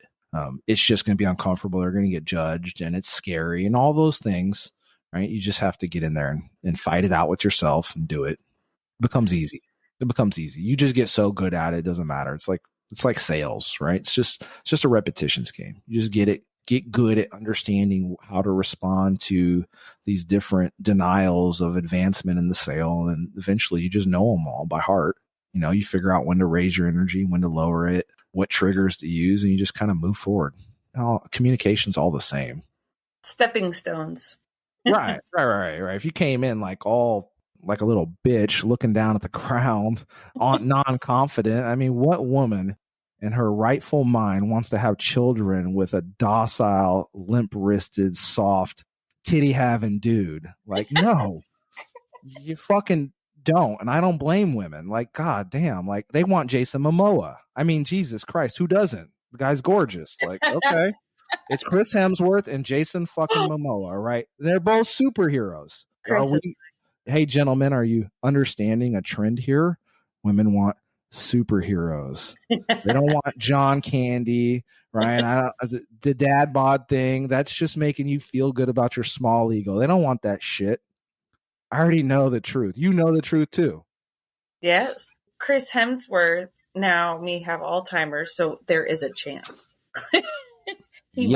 It's just going to be uncomfortable. They're going to get judged, and it's scary, and all those things, right? You just have to get in there and fight it out with yourself and do it. It becomes easy. You just get so good at it. It doesn't matter. It's like sales, right? It's just a repetitions game. You just get good at understanding how to respond to these different denials of advancement in the sale. And eventually you just know them all by heart. You figure out when to raise your energy, when to lower it, what triggers to use, and you just kind of move forward. Communication's all the same. Stepping stones. Right. If you came in like a little bitch looking down at the ground, non-confident, I mean, what woman in her rightful mind wants to have children with a docile, limp-wristed, soft, titty-having dude? Like, no, you fucking don't. And I don't blame women. Like, god damn, like they want Jason Momoa. I mean, Jesus Christ, who doesn't? The guy's gorgeous. Like, okay, it's Chris Hemsworth and Jason fucking Momoa, right? They're both superheroes. Hey, gentlemen, are you understanding a trend here? Women want superheroes. They don't want John Candy, right? The dad bod thing, that's just making you feel good about your small ego. They don't want that shit. I already know the truth. You know the truth too. Yes. Chris Hemsworth now may have Alzheimer's, so there is a chance. He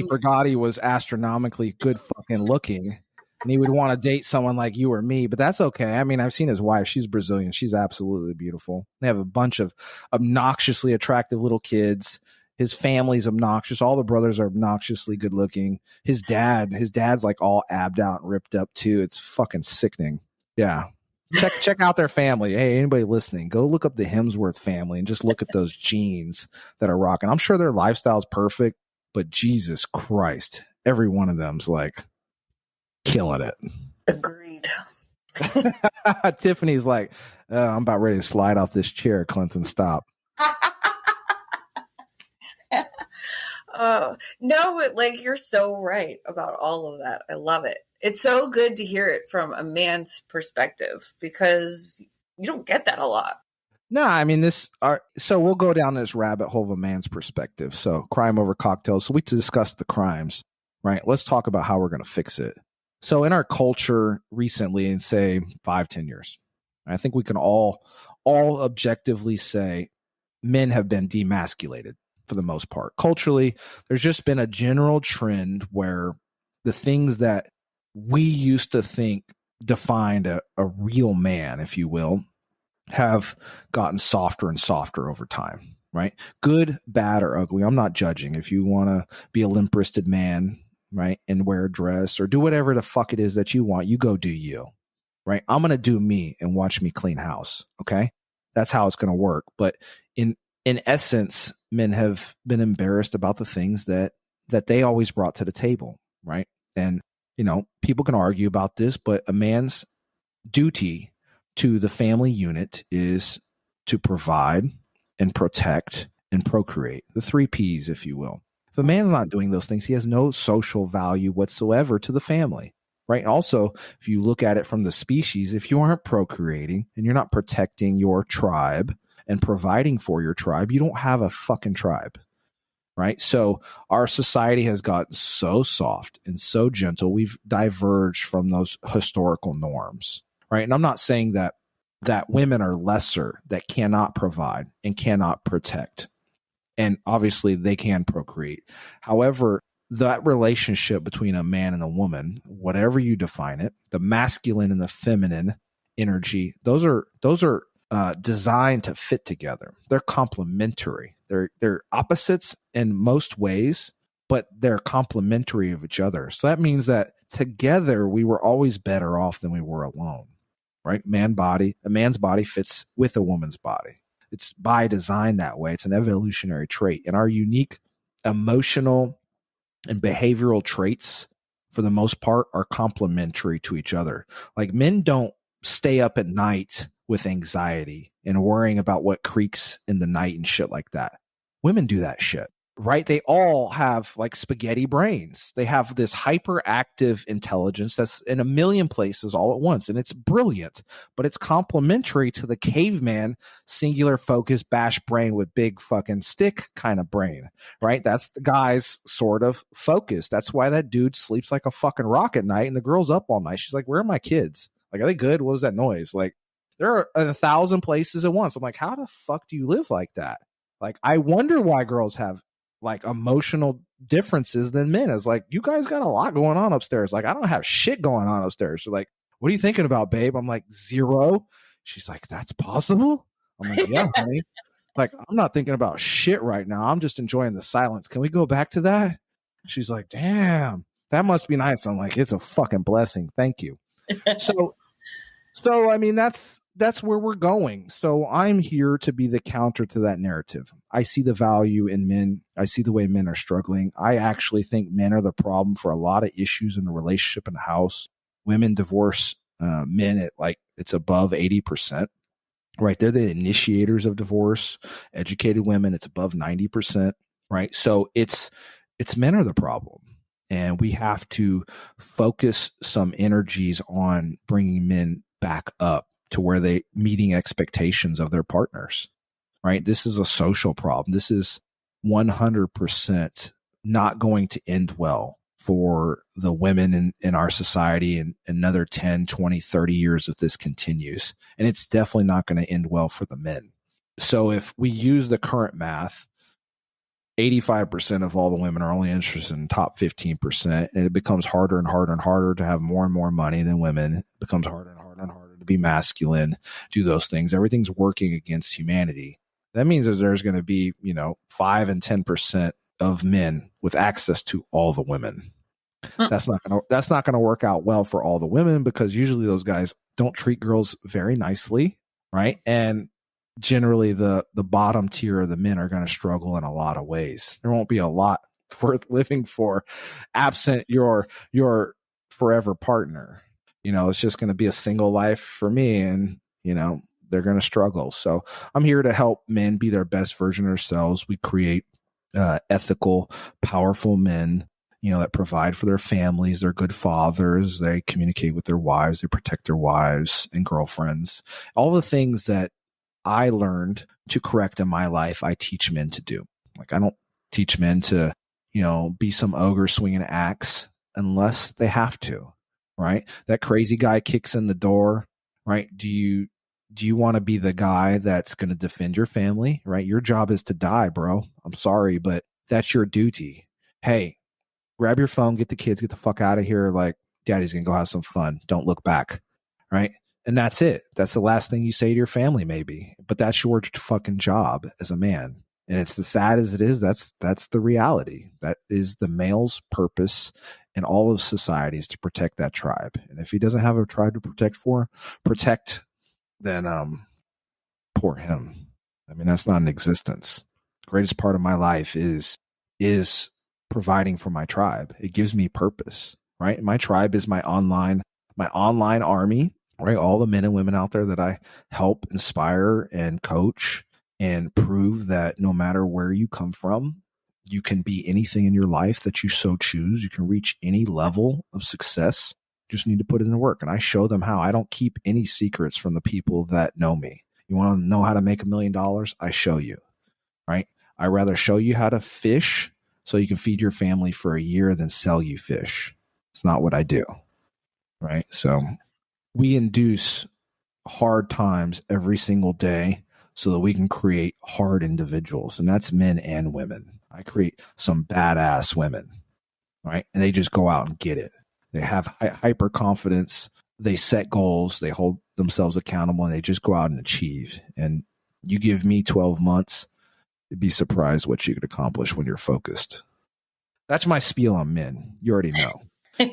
forgot he was astronomically good fucking looking, and he would want to date someone like you or me, but that's okay. I mean, I've seen his wife. She's Brazilian. She's absolutely beautiful. They have a bunch of obnoxiously attractive little kids. His family's obnoxious. All the brothers are obnoxiously good looking. His dad's like all abbed out and ripped up too. It's fucking sickening. Yeah. check out their family. Hey, anybody listening, go look up the Hemsworth family and just look at those genes that are rocking. I'm sure their lifestyle's perfect, but Jesus Christ, every one of them's like killing it. Agreed. Tiffany's like, I'm about ready to slide off this chair. Clinton, stop. No, like you're so right about all of that. I love it. It's so good to hear it from a man's perspective because you don't get that a lot. No, I mean so we'll go down this rabbit hole of a man's perspective. So crime over cocktails. So we discussed the crimes, right? Let's talk about how we're going to fix it. So in our culture recently, in say 5-10 years, I think we can all objectively say men have been demasculated for the most part. Culturally, there's just been a general trend where the things that we used to think defined a real man, if you will, have gotten softer and softer over time, right? Good, bad, or ugly. I'm not judging. If you want to be a limp-wristed man, right, and wear a dress or do whatever the fuck it is that you want, you go do you, right? I'm going to do me and watch me clean house, okay? That's how it's going to work. But in essence, men have been embarrassed about the things that they always brought to the table, right? And, people can argue about this, but a man's duty to the family unit is to provide and protect and procreate, the 3 Ps, if you will. If a man's not doing those things, he has no social value whatsoever to the family, right? Also, if you look at it from the species, if you aren't procreating and you're not protecting your tribe and providing for your tribe, you don't have a fucking tribe, right? So our society has gotten so soft and so gentle. We've diverged from those historical norms, right? And I'm not saying that women are lesser, that cannot provide and cannot protect. And obviously they can procreate. However, that relationship between a man and a woman, whatever you define it, the masculine and the feminine energy, those are designed to fit together. They're complementary. They're opposites in most ways, but they're complementary of each other. So that means that together we were always better off than we were alone, right? A man's body fits with a woman's body. It's by design that way. It's an evolutionary trait. And our unique emotional and behavioral traits, for the most part, are complementary to each other. Like men don't stay up at night with anxiety and worrying about what creaks in the night and shit like that. Women do that shit, right? They all have like spaghetti brains. They have this hyperactive intelligence that's in a million places all at once. And it's brilliant, but it's complementary to the caveman singular focus bash brain with big fucking stick kind of brain, right? That's the guy's sort of focus. That's why that dude sleeps like a fucking rock at night and the girl's up all night. She's like, where are my kids? Like, are they good? What was that noise? Like, there are 1,000 places at once. I'm like, how the fuck do you live like that? Like, I wonder why girls have like emotional differences than men. Is like, you guys got a lot going on upstairs. Like, I don't have shit going on upstairs. She's like, what are you thinking about, babe? I'm like, 0. She's like, that's possible? I'm like, yeah, honey. Like, I'm not thinking about shit right now. I'm just enjoying the silence. Can we go back to that? She's like, damn, that must be nice. I'm like, it's a fucking blessing. Thank you. So I mean, that's where we're going. So I'm here to be the counter to that narrative. I see the value in men. I see the way men are struggling. I actually think men are the problem for a lot of issues in the relationship in the house. Women divorce men at like, it's above 80%, right? They're the initiators of divorce. Educated women, it's above 90%, right? So it's men are the problem. And we have to focus some energies on bringing men back up to where they meeting expectations of their partners, right? This is a social problem. This is 100% not going to end well for the women in our society in another 10, 20, 30 years if this continues. And it's definitely not going to end well for the men. So if we use the current math, 85% of all the women are only interested in top 15%. And it becomes harder and harder and harder to have more and more money than women. It becomes harder and harder and harder to be masculine, do those things. Everything's working against humanity. That means that there's going to be, 5 and 10% of men with access to all the women. That's not going to work out well for all the women because usually those guys don't treat girls very nicely, right? And generally the bottom tier of the men are going to struggle in a lot of ways. There won't be a lot worth living for absent your forever partner. It's just going to be a single life for me, and they're going to struggle. So I'm here to help men be their best version of themselves. We create ethical, powerful men, that provide for their families. They're good fathers. They communicate with their wives. They protect their wives and girlfriends. All the things that I learned to correct in my life, I teach men to do. Like, I don't teach men to, be some ogre swinging an axe unless they have to, right? That crazy guy kicks in the door, right? Do you want to be the guy that's going to defend your family, right? Your job is to die, bro. I'm sorry, but that's your duty. Hey, grab your phone, get the kids, get the fuck out of here. Like, daddy's going to go have some fun. Don't look back, right? And that's it. That's the last thing you say to your family, maybe. But that's your fucking job as a man. And it's as sad as it is, that's the reality. That is the male's purpose in all of society, is to protect that tribe. And if he doesn't have a tribe to protect, then poor him. I mean, that's not in existence. The greatest part of my life is providing for my tribe. It gives me purpose, right? My tribe is my online army, right? All the men and women out there that I help inspire and coach and prove that no matter where you come from, you can be anything in your life that you so choose. You can reach any level of success. You just need to put it into work. And I show them how. I don't keep any secrets from the people that know me. You want to know how to make $1 million? I show you, right? I rather show you how to fish so you can feed your family for a year than sell you fish. It's not what I do, right? So we induce hard times every single day so that we can create hard individuals. And that's men and women. I create some badass women, right? And they just go out and get it. They have hyper confidence. They set goals. They hold themselves accountable, and they just go out and achieve. And you give me 12 months, you'd be surprised what you could accomplish when you're focused. That's my spiel on men. You already know.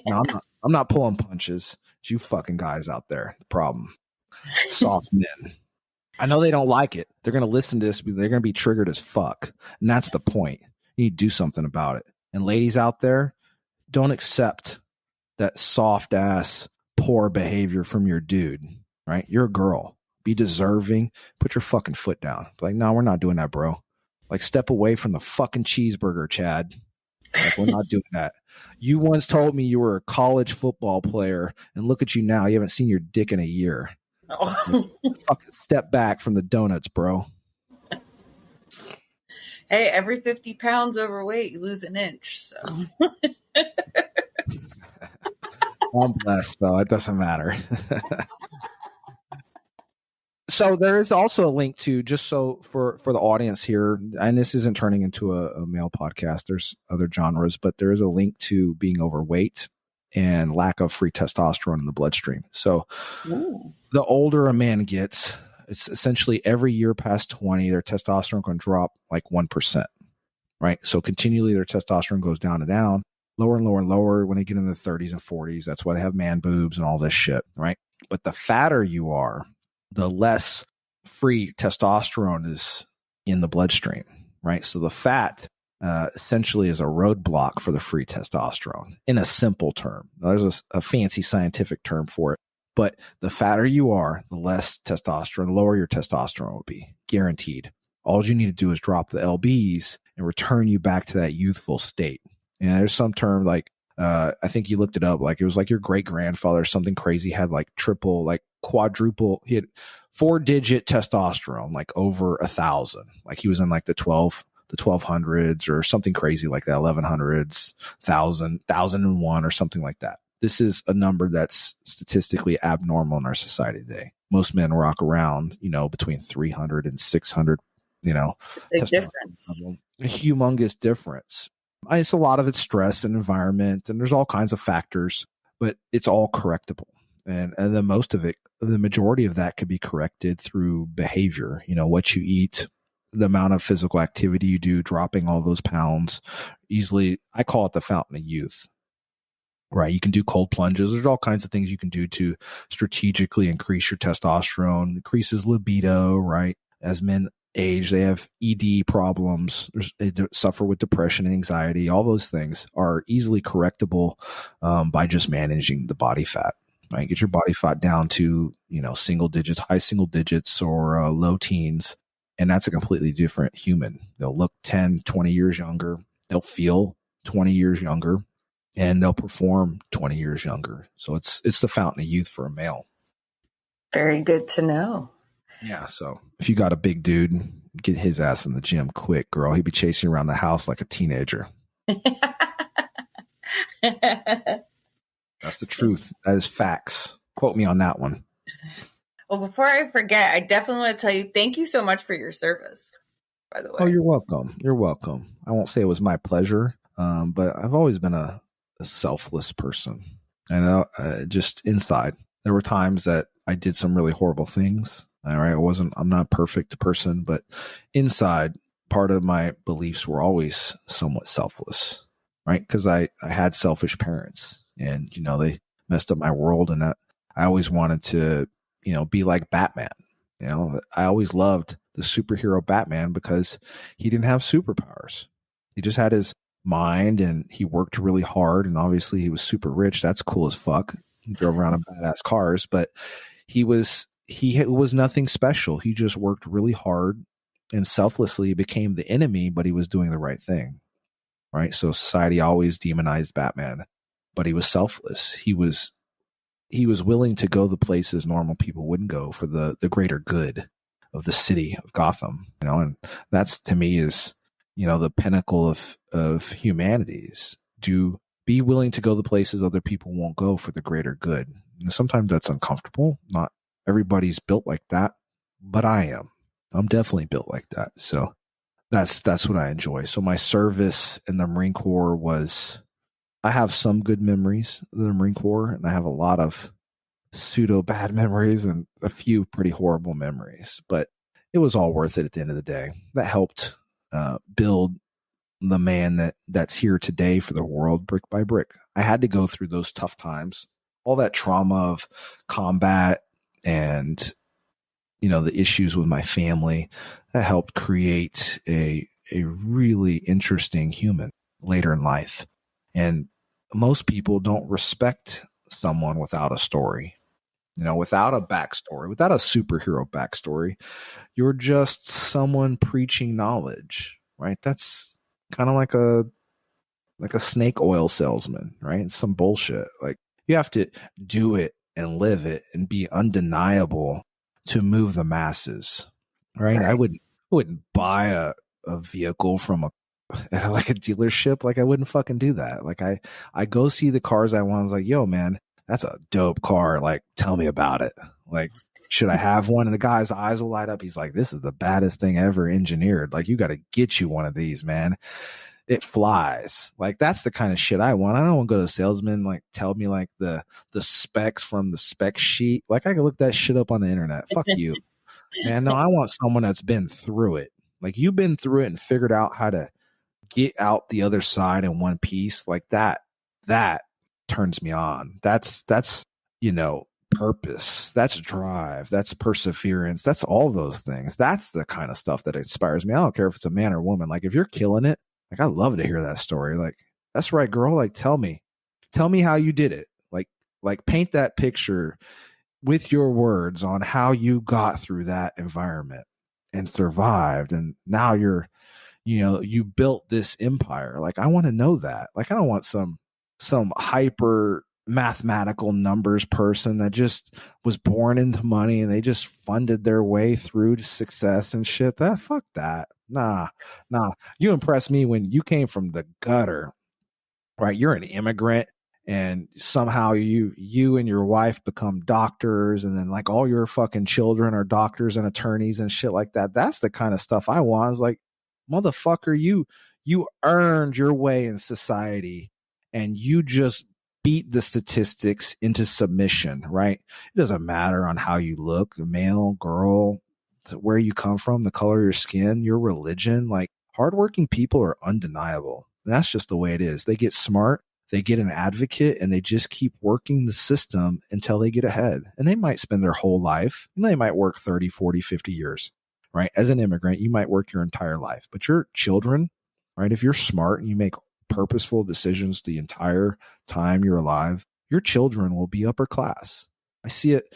No, I'm not pulling punches. It's you fucking guys out there. The problem. Soft men. I know they don't like it. They're going to listen to this. They're going to be triggered as fuck. And that's the point. You need to do something about it. And ladies out there, don't accept that soft ass, poor behavior from your dude, right? You're a girl. Be deserving. Put your fucking foot down. Like, no, we're not doing that, bro. Like, step away from the fucking cheeseburger, Chad. Like, we're not doing that. You once told me you were a college football player, and look at you now. You haven't seen your dick in a year. Oh. Fucking step back from the donuts, bro. Hey, every 50 pounds overweight, you lose an inch. So I'm blessed, though. It doesn't matter. So there is also a link to, just so for the audience here, and this isn't turning into a male podcast. There's other genres, but there is a link to being overweight and lack of free testosterone in the bloodstream. So the older a man gets, it's essentially every year past 20, their testosterone can drop like 1%, right? So continually their testosterone goes down and down, lower and lower and lower when they get in the 30s and 40s. That's why they have man boobs and all this shit, right? But the fatter you are, the less free testosterone is in the bloodstream, right? So the fat essentially is a roadblock for the free testosterone in a simple term. There's a fancy scientific term for it, but the fatter you are, the less testosterone, the lower your testosterone will be, guaranteed. All you need to do is drop the LBs and return you back to that youthful state. And there's some term like, I think you looked it up, like it was like your great grandfather or something crazy had like triple, like quadruple, he had 4-digit testosterone, like over 1,000. Like he was in like the 1200s or something crazy like that, 1100s, 1001 or something like that. This is a number that's statistically abnormal in our society today. Most men rock around, between 300 and 600, big difference. A humongous difference. It's a lot of it's stress and environment, and there's all kinds of factors, but it's all correctable. And the most of it, the majority of that could be corrected through behavior, what you eat, the amount of physical activity you do, dropping all those pounds easily. I call it the fountain of youth, right? You can do cold plunges. There's all kinds of things you can do to strategically increase your testosterone, increases libido, right? As men age, they have ED problems. They suffer with depression and anxiety. All those things are easily correctable by just managing the body fat. Right? Get your body fat down to, single digits, high single digits or low teens. And that's a completely different human. They'll look 10, 20 years younger. They'll feel 20 years younger. And they'll perform 20 years younger. So it's the fountain of youth for a male. Very good to know. Yeah. So if you got a big dude, get his ass in the gym quick, girl. He'd be chasing around the house like a teenager. That's the truth. That is facts. Quote me on that one. Well, before I forget, I definitely want to tell you, thank you so much for your service, by the way. Oh, you're welcome. You're welcome. I won't say it was my pleasure, but I've always been a selfless person. And just inside, there were times that I did some really horrible things. All right. I'm not a perfect person, but inside, part of my beliefs were always somewhat selfless, right? Because I had selfish parents and, they messed up my world. And I always wanted to, be like Batman. I always loved the superhero Batman because he didn't have superpowers. He just had his mind and he worked really hard. And obviously he was super rich. That's cool as fuck. He drove around in badass cars, but he was nothing special. He just worked really hard and selflessly became the enemy, but he was doing the right thing. Right. So society always demonized Batman, but he was selfless. He was willing to go the places normal people wouldn't go for the greater good of the city of Gotham, and that's to me is, the pinnacle of humanities. Do be willing to go the places other people won't go for the greater good. And sometimes that's uncomfortable. Not everybody's built like that, but I am. I'm definitely built like that. So that's what I enjoy. So my service in the Marine Corps I have some good memories of the Marine Corps, and I have a lot of pseudo bad memories and a few pretty horrible memories, but it was all worth it at the end of the day. That helped build the man that's here today for the world brick by brick. I had to go through those tough times, all that trauma of combat and, the issues with my family that helped create a really interesting human later in life. And most people don't respect someone without a story, without a backstory, without a superhero backstory. You're just someone preaching knowledge, right? That's kind of like a snake oil salesman, right? It's some bullshit. Like you have to do it and live it and be undeniable to move the masses, right? I wouldn't buy a vehicle from like a dealership. Like I wouldn't fucking do that. Like I go see the cars I want. I was like, yo, man, that's a dope car. Like, tell me about it. Like, should I have one? And the guy's eyes will light up. He's like, this is the baddest thing ever engineered. Like, you got to get you one of these, man. It flies. Like, that's the kind of shit I want. I don't want to go to a salesman, like, tell me like the specs from the spec sheet. Like, I can look that shit up on the internet. Fuck you. Man, no, I want someone that's been through it. Like, you've been through it and figured out how to get out the other side in one piece. Like that turns me on. That's purpose. That's drive. That's perseverance. That's all those things. That's the kind of stuff that inspires me. I don't care if it's a man or woman. Like if you're killing it, like I love to hear that story. Like, that's right, girl. Like tell me how you did it. Like paint that picture with your words on how you got through that environment and survived. And now you built this empire. Like I want to know that. Like I don't want some hyper mathematical numbers person that just was born into money and they just funded their way through to success and shit. Fuck that. Nah. You impressed me when you came from the gutter, right? You're an immigrant and somehow you and your wife become doctors and then like all your fucking children are doctors and attorneys and shit like that. That's the kind of stuff I want. It's like, motherfucker, you earned your way in society and you just beat the statistics into submission, right? It doesn't matter on how you look, male, girl, where you come from, the color of your skin, your religion. Like hardworking people are undeniable. And that's just the way it is. They get smart. they get an advocate and they just keep working the system until they get ahead. And they might spend their whole life, and they might work 30, 40, 50 years, right? As an immigrant, you might work your entire life, but your children, right? If you're smart and you make purposeful decisions the entire time you're alive, your children will be upper class. I see it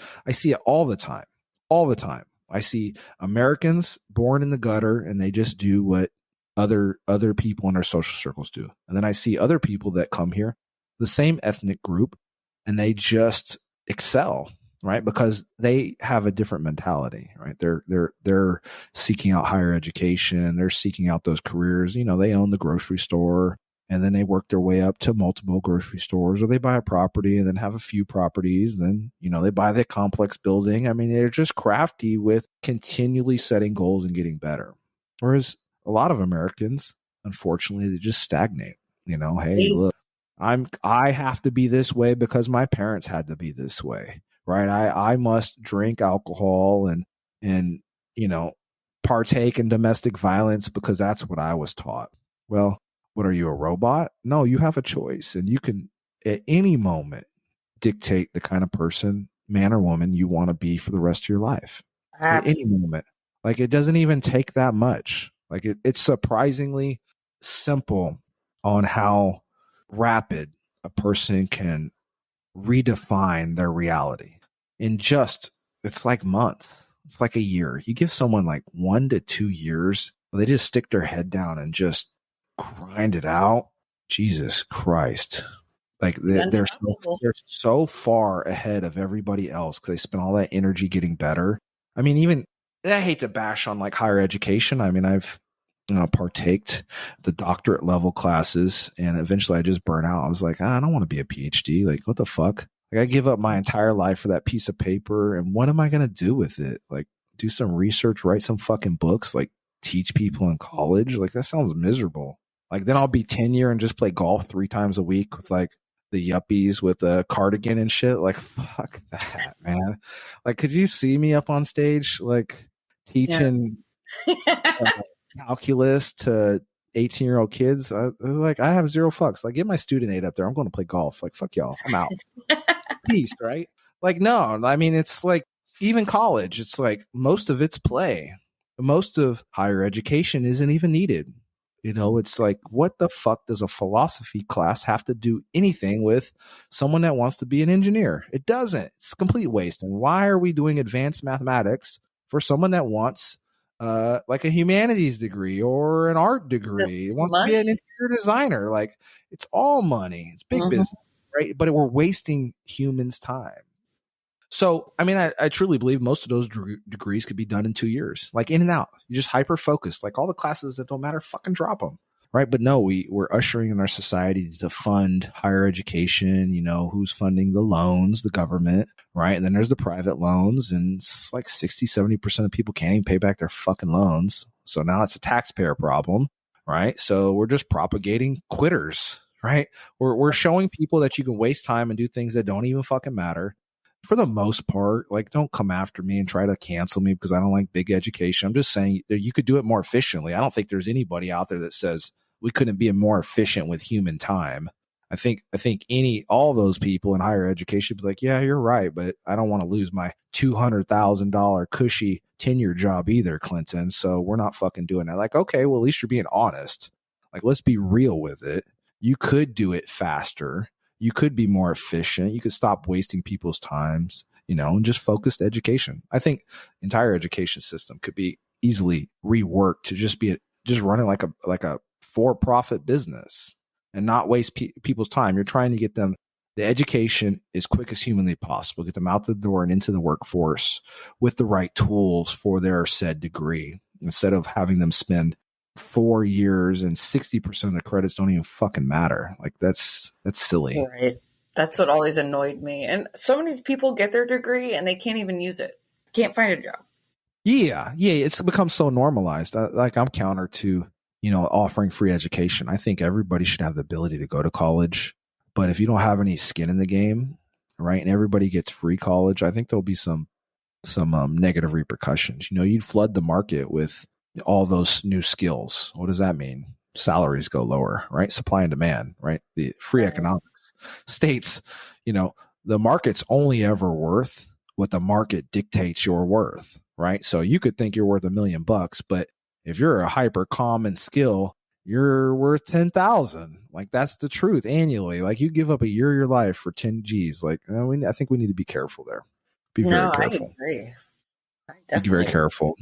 all the time, all the time. I see Americans born in the gutter and they just do what other people in their social circles do. And then I see other people that come here, the same ethnic group, and they just excel, right? Because they have a different mentality, right? They're seeking out higher education. They're seeking out those careers. You know, they own the grocery store, and then they work their way up to multiple grocery stores, or they buy a property and then have a few properties. And then, you know, they buy the complex building. I mean, they're just crafty with continually setting goals and getting better. Whereas a lot of Americans, unfortunately, they just stagnate. You know, hey, look, I have to be this way because my parents had to be this way, right? I must drink alcohol and you know, partake in domestic violence because that's what I was taught. Well, what are you, a robot? No, you have a choice, and you can at any moment dictate the kind of person, man or woman, you want to be for the rest of your life. Absolutely. At any moment. Like, it doesn't even take that much. Like, it's surprisingly simple on how rapid a person can redefine their reality in just, it's like months. It's like a year. You give someone like 1 to 2 years, they just stick their head down and just grind it out. Jesus Christ. Like they're so far ahead of everybody else because they spend all that energy getting better. I mean, even I hate to bash on like higher education. I mean, I've partaked the doctorate level classes, and eventually I just burn out. I was like, I don't want to be a PhD. Like, what the fuck? Like, I give up my entire life for that piece of paper, and what am I going to do with it? Like, do some research, write some fucking books, like teach people in college? Like, that sounds miserable. Like, then I'll be tenure and just play golf 3 times a week with like the yuppies with a cardigan and shit. Like, fuck that, man. Like, could you see me up on stage, like teaching calculus to 18-year-old kids? I have zero fucks. Like, get my student aid up there. I'm going to play golf. Like, fuck y'all. I'm out. Peace, right? Like, no, I mean, it's like even college, it's like most of it's play. Most of higher education isn't even needed. You know, it's like, what the fuck does a philosophy class have to do anything with someone that wants to be an engineer? It doesn't. It's complete waste. And why are we doing advanced mathematics for someone that wants like a humanities degree or an art degree? Wants to be an interior designer? Like, it's all money. It's big business, right? But we're wasting humans' time. So, I mean, I truly believe most of those degrees could be done in 2 years, like in and out. You just hyper focus, like all the classes that don't matter, fucking drop them, right? But no, we're ushering in our society to fund higher education. You know, who's funding the loans? The government, right? And then there's the private loans, and it's like 60-70% of people can't even pay back their fucking loans. So now it's a taxpayer problem, right? So we're just propagating quitters, right? We're showing people that you can waste time and do things that don't even fucking matter. For the most part, like, don't come after me and try to cancel me because I don't like big education. I'm just saying that you could do it more efficiently. I don't think there's anybody out there that says we couldn't be more efficient with human time. I think all those people in higher education be like, yeah, you're right, but I don't want to lose my $200,000 cushy tenure job either, Clinton. So we're not fucking doing that. Like, okay, well, at least you're being honest. Like, let's be real with it. You could do it faster. You could be more efficient. You could stop wasting people's times, you know, and just focused education. I think the entire education system could be easily reworked to just be just running like a for-profit business and not waste people's time. You're trying to get them the education as quick as humanly possible, get them out the door and into the workforce with the right tools for their said degree, instead of having them spend 4 years and 60% of the credits don't even fucking matter. Like, that's silly. Right. That's what always annoyed me. And some of these people get their degree and they can't even use it. Can't find a job. Yeah. It's become so normalized. Like, I'm counter to, you know, offering free education. I think everybody should have the ability to go to college. But if you don't have any skin in the game, right, and everybody gets free college, I think there'll be some negative repercussions. You know, you'd flood the market with all those new skills. What does that mean? salaries go lower, right? Supply and demand, right? The free economics states, the market's only ever worth what the market dictates you're worth, right? So you could think you're worth $1 million, but if you're a hyper common skill, you're worth 10,000. Like, that's the truth annually. Like, you give up a year of your life for 10 G's. Like, I think we need to be careful there. Be very careful. I agree. Be very careful.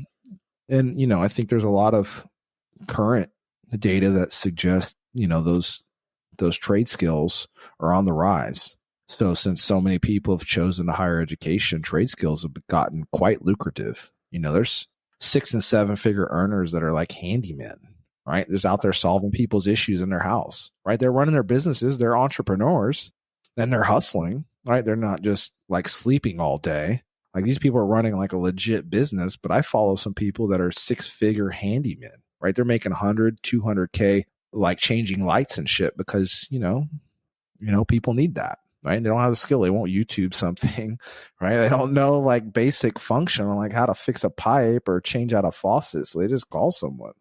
And, I think there's a lot of current data that suggests, those trade skills are on the rise. So since so many people have chosen the higher education, trade skills have gotten quite lucrative. There's 6 and 7 figure earners that are like handymen, right? There's out there solving people's issues in their house, right? They're running their businesses. They're entrepreneurs and they're hustling, right? They're not just like sleeping all day. Like, these people are running like a legit business, but I follow some people that are 6-figure handymen, right? They're making 100, 200K, like changing lights and shit because, people need that. Right? They don't have the skill. They won't YouTube something, right? They don't know like basic function, like how to fix a pipe or change out a faucet. So they just call someone,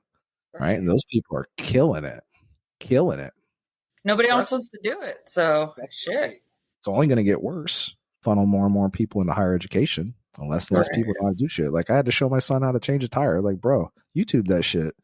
right? And those people are killing it. Nobody else wants to do it. So shit. It's only going to get worse. Funnel more and more people into higher education, unless less people know how to do shit. Like, I had to show my son how to change a tire. Like, bro, YouTube that shit.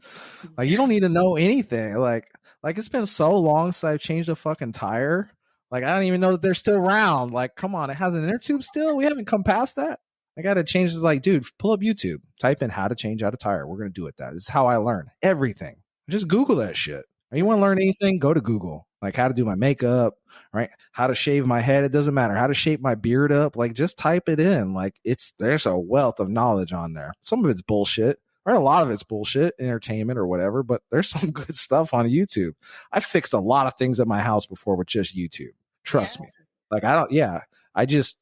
Like, you don't need to know anything. Like it's been so long since I've changed a fucking tire. Like, I don't even know that they're still round. Like, come on, it has an inner tube still? We haven't come past that? I got to change this. Like, dude, pull up YouTube. Type in how to change out a tire. We're going to do it that. This is how I learn everything. Just Google that shit. You want to learn anything? Go to Google. Like, how to do my makeup, right? How to shave my head. It doesn't matter. How to shape my beard up. Like, just type it in. Like, there's a wealth of knowledge on there. Some of it's bullshit. Right? A lot of it's bullshit, entertainment or whatever, but there's some good stuff on YouTube. I fixed a lot of things at my house before with just YouTube. Trust me. Like, I just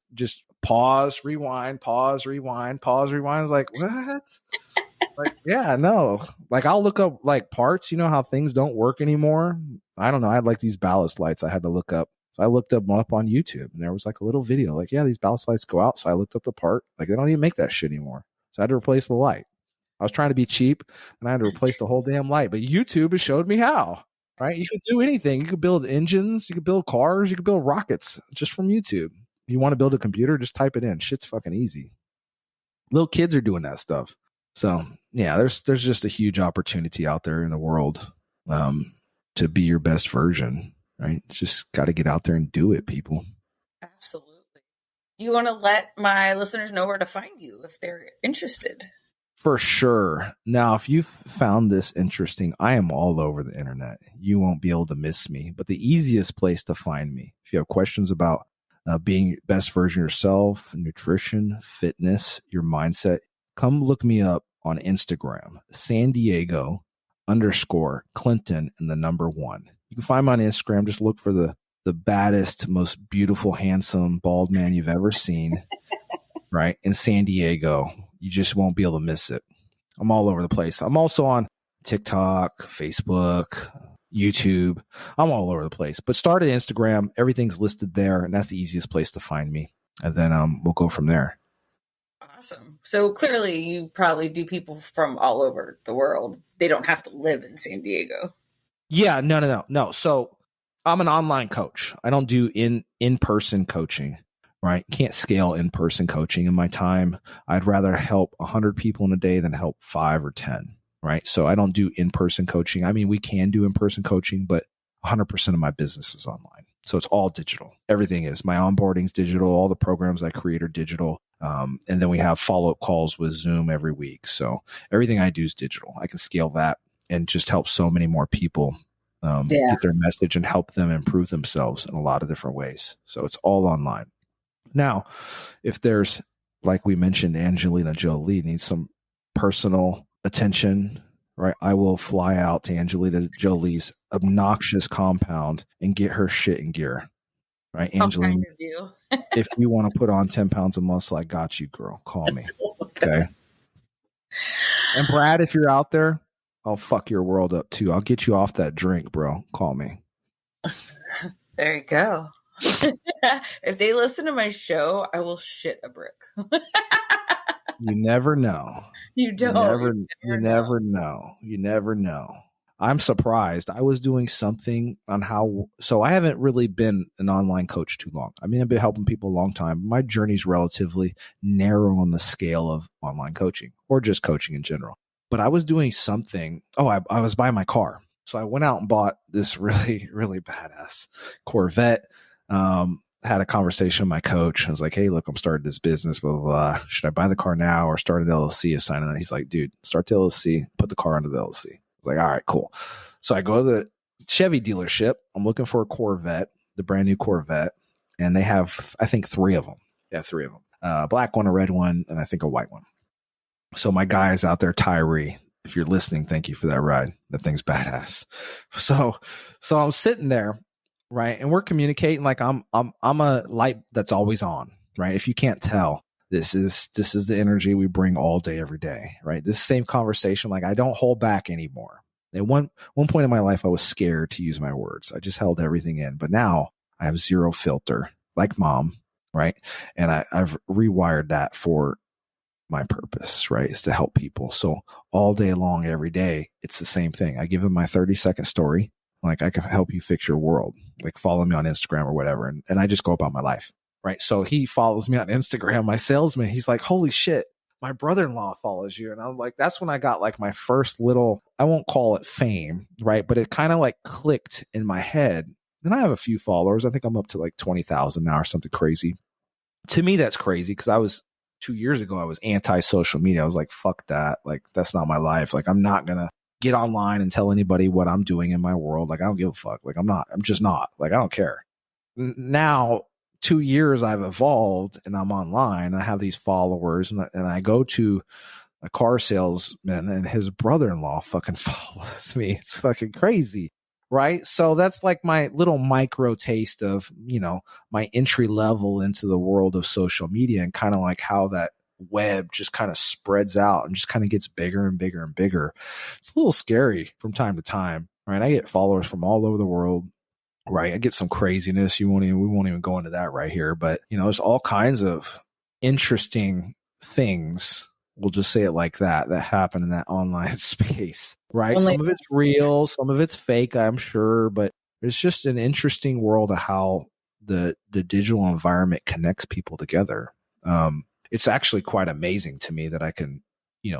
pause, rewind, pause, rewind, pause, rewind. I was like, what? Like, yeah, no. Like, I'll look up like parts, how things don't work anymore. I don't know. I had like these ballast lights I had to look up. So I looked them up on YouTube and there was like a little video like, yeah, these ballast lights go out. So I looked up the part. Like, they don't even make that shit anymore. So I had to replace the light. I was trying to be cheap and I had to replace the whole damn light. But YouTube has showed me how. Right? You could do anything. You could build engines. You could build cars. You could build rockets just from YouTube. You want to build a computer? Just type it in. Shit's fucking easy. Little kids are doing that stuff. So yeah, there's just a huge opportunity out there in the world to be your best version. Right? It's just got to get out there and do it, people. Absolutely. Do you want to let my listeners know where to find you if they're interested? For sure. Now, if you've found this interesting, I am all over the internet. You won't be able to miss me. But the easiest place to find me, if you have questions about being your best version of yourself, nutrition, fitness, your mindset, come look me up on Instagram, San Diego _Clinton and the number 1. You can find me on Instagram. Just look for the baddest, most beautiful, handsome, bald man you've ever seen, right? In San Diego. You just won't be able to miss it. I'm all over the place. I'm also on TikTok, Facebook, YouTube. I'm all over the place. But start at Instagram. Everything's listed there, and that's the easiest place to find me. And then we'll go from there. Awesome. So clearly you probably do people from all over the world. They don't have to live in San Diego. Yeah, no. So I'm an online coach. I don't do in-person coaching. Right? Can't scale in-person coaching in my time. I'd rather help 100 people in a day than help 5 or 10. Right? So I don't do in-person coaching. I mean, we can do in-person coaching, but 100% of my business is online. So it's all digital. Everything is. My onboarding's digital. All the programs I create are digital. And then we have follow-up calls with Zoom every week. So everything I do is digital. I can scale that and just help so many more people get their message and help them improve themselves in a lot of different ways. So it's all online. Now, if there's, like we mentioned, Angelina Jolie needs some personal attention, right? I will fly out to Angelina Jolie's obnoxious compound and get her shit in gear, right? Angelina, if you want to put on 10 pounds of muscle, I got you, girl. Call me. Okay. And Brad, if you're out there, I'll fuck your world up too. I'll get you off that drink, bro. Call me. There you go. If they listen to my show, I will shit a brick. You never know. You don't. You never know. You never know. I'm surprised. I was doing something on so I haven't really been an online coach too long. I mean, I've been helping people a long time. My journey's relatively narrow on the scale of online coaching or just coaching in general. But I was doing something. Oh, I was buying my car. So I went out and bought this really, really badass Corvette. Had a conversation with my coach. I was like, hey, look, I'm starting this business, blah, blah, blah. Should I buy the car now or start an LLC assigning that? He's like, dude, start the LLC, put the car under the LLC. I was like, all right, cool. So I go to the Chevy dealership. I'm looking for a Corvette, the brand new Corvette. And they have, I think, 3 of them. Yeah, 3 of them. A black one, a red one, and I think a white one. So my guy is out there, Tyree. If you're listening, thank you for that ride. That thing's badass. So I'm sitting there, right? And we're communicating like I'm a light that's always on, right? If you can't tell, this is the energy we bring all day, every day, right? This same conversation, like I don't hold back anymore. At one point in my life, I was scared to use my words. I just held everything in. But now I have zero filter, like mom, right? And I've rewired that for my purpose, right, is to help people. So all day long, every day, it's the same thing. I give him my 30-second story. Like, I can help you fix your world. Like, follow me on Instagram or whatever. And I just go about my life, right? So he follows me on Instagram, my salesman. He's like, holy shit, my brother-in-law follows you. And I'm like, that's when I got like my first little, I won't call it fame, right? But it kind of like clicked in my head. And I have a few followers. I think I'm up to like 20,000 now or something crazy. To me, that's crazy because 2 years ago, I was anti-social media. I was like, fuck that. Like, that's not my life. Like, I'm not going to get online and tell anybody what I'm doing in my world. Like, I don't give a fuck. Like, I'm just not. Like, I don't care. Now, 2 years I've evolved and I'm online. I have these followers and I go to a car salesman and his brother-in-law fucking follows me. It's fucking crazy. Right. So that's like my little micro taste of, my entry level into the world of social media and kind of like how that web just kind of spreads out and just kind of gets bigger and bigger and bigger. It's a little scary from time to time. Right. I get followers from all over the world. Right. I get some craziness. We won't even go into that right here. But, there's all kinds of interesting things. We'll just say it like that happen in that online space, right? Some of it's real, some of it's fake, I'm sure, but it's just an interesting world of how the digital environment connects people together. It's actually quite amazing to me that I can,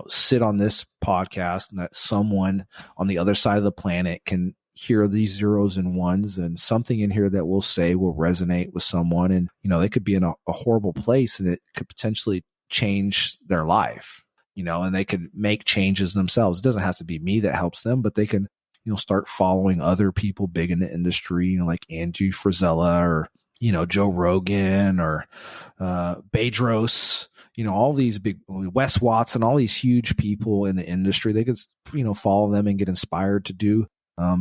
sit on this podcast and that someone on the other side of the planet can hear these zeros and ones and something in here that we'll say will resonate with someone. And, they could be in a horrible place and it could potentially change their life, and they could make changes themselves. It doesn't have to be me that helps them, but they can, start following other people big in the industry, like Andrew Frisella or, Joe Rogan or Bedros, all these big Wes Watson, all these huge people in the industry. They could, follow them and get inspired to do,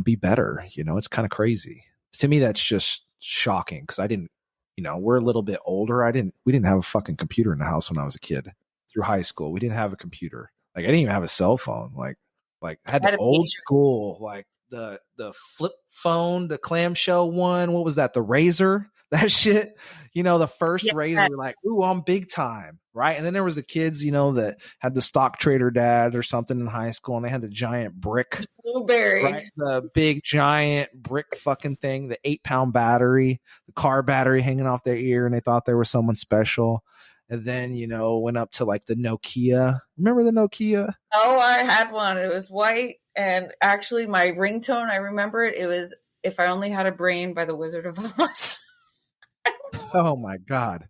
be better. It's kind of crazy. To me, that's just shocking because I didn't, we're a little bit older. We didn't have a fucking computer in the house when I was a kid. Through high school, we didn't have a computer. Like, I didn't even have a cell phone. Like I had the old school, like the flip phone, the clamshell one. What was that? The Razor? That shit, the first Razor, like, ooh, I'm big time. Right. And then there was the kids, that had the stock trader dads or something in high school and they had the giant brick. Blueberry. Right? The big giant brick fucking thing, the 8-pound battery, the car battery hanging off their ear. And they thought they were someone special. And then, went up to like the Nokia. Remember the Nokia? Oh, I had one. It was white. And actually my ringtone, I remember it. It was If I Only Had a Brain by the Wizard of Oz. Oh my God.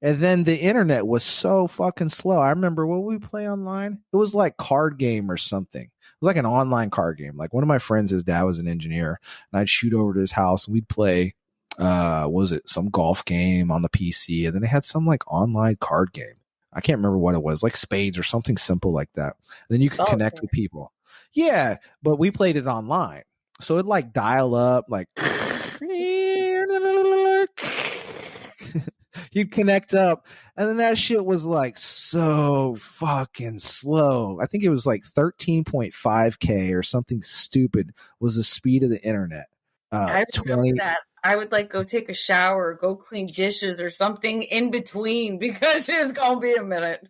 And then the internet was so fucking slow. I remember what we play online. It was like card game or something. It was like an online card game. Like one of my friends, his dad was an engineer and I'd shoot over to his house and we'd play, some golf game on the PC. And then they had some like online card game. I can't remember what it was, like spades or something simple like that. And then you could connect with people. Yeah. But we played it online. So it'd like dial up like, you'd connect up and then that shit was like so fucking slow. I think it was like 13.5K or something stupid was the speed of the internet. I remember that. I would like go take a shower, go clean dishes or something in between because it was going to be a minute.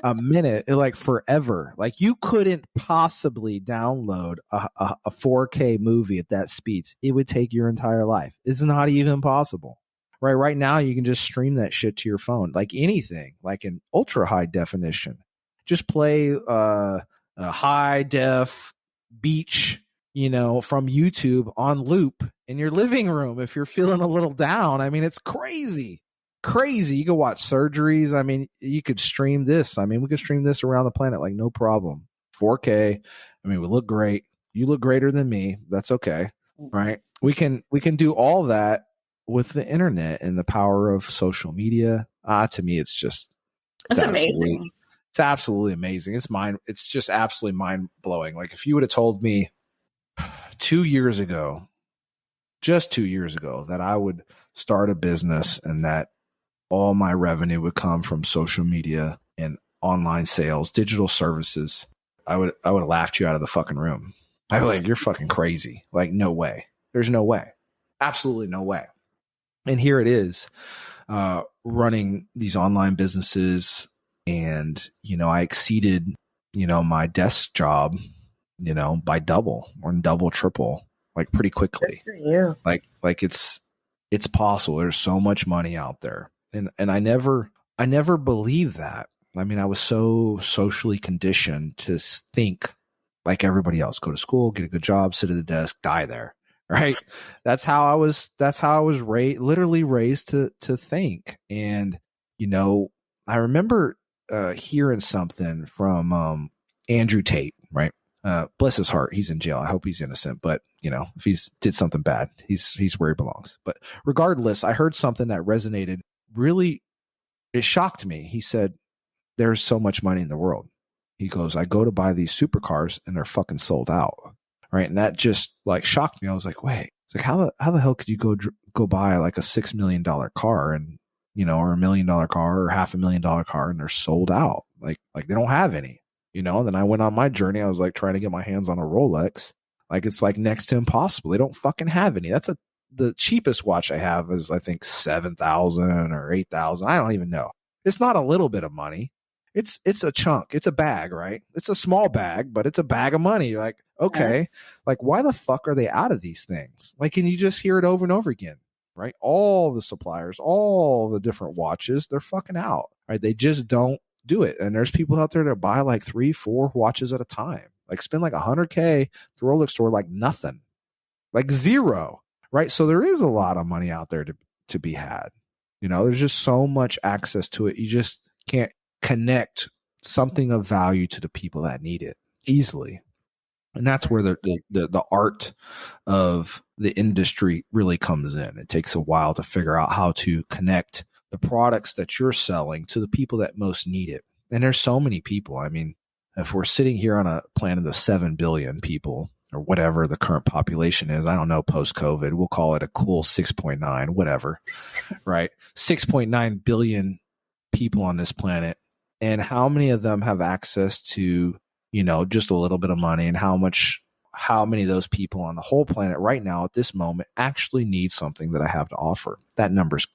a minute, like forever. Like you couldn't possibly download a 4K movie at that speeds. It would take your entire life. It's not even possible. Right now you can just stream that shit to your phone, like anything, like in ultra high definition. Just play a high def beach, from YouTube on loop in your living room if you're feeling a little down. I mean, it's crazy. You could watch surgeries. I mean, you could stream this. I mean, we could stream this around the planet like no problem. 4K. I mean, we look great. You look greater than me. That's okay. Right? We can do all that with the internet and the power of social media. To me, it's amazing. It's absolutely amazing. It's just absolutely mind blowing. Like if you would have told me 2 years ago, just 2 years ago, that I would start a business and that all my revenue would come from social media and online sales, digital services, I would have laughed you out of the fucking room. I'd be like, you're fucking crazy. Like, no way. There's no way. Absolutely no way. And here it is, running these online businesses. And, I exceeded, my desk job, by double or double, triple, like pretty quickly. Good for you. Like it's possible. There's so much money out there. And I never believed that. I mean, I was so socially conditioned to think like everybody else, go to school, get a good job, sit at the desk, die there. Right. That's how I was literally raised to think. And, I remember hearing something from Andrew Tate, right? Bless his heart. He's in jail. I hope he's innocent, but if he's did something bad, he's where he belongs. But regardless, I heard something that resonated. Really, it shocked me. He said, there's so much money in the world. He goes, I go to buy these supercars and they're fucking sold out. Right. And that just like shocked me. I was like, wait, it's like, how the hell could you go buy like a $6 million car and, or $1 million car or $500,000 car and they're sold out. Like they don't have any, then I went on my journey. I was like trying to get my hands on a Rolex. Like it's like next to impossible. They don't fucking have any. The cheapest watch I have is I think 7,000 or 8,000. I don't even know. It's not a little bit of money. It's a chunk. It's a bag, right? It's a small bag, but it's a bag of money. You're like, okay, like why the fuck are they out of these things? Like, can you just hear it over and over again, right? All the suppliers, all the different watches, they're fucking out, right? They just don't do it. And there's people out there that buy like 3-4 watches at a time, like spend like $100K at the Rolex store, like nothing, like zero. Right. So there is a lot of money out there to be had. There's just so much access to it. You just can't connect something of value to the people that need it easily. And that's where the art of the industry really comes in. It takes a while to figure out how to connect the products that you're selling to the people that most need it. And there's so many people. I mean, if we're sitting here on a planet of 7 billion people, or whatever the current population is. I don't know, post-COVID, we'll call it a cool 6.9, whatever, right? 6.9 billion people on this planet. And how many of them have access to, just a little bit of money, and how many of those people on the whole planet right now at this moment actually need something that I have to offer? That number's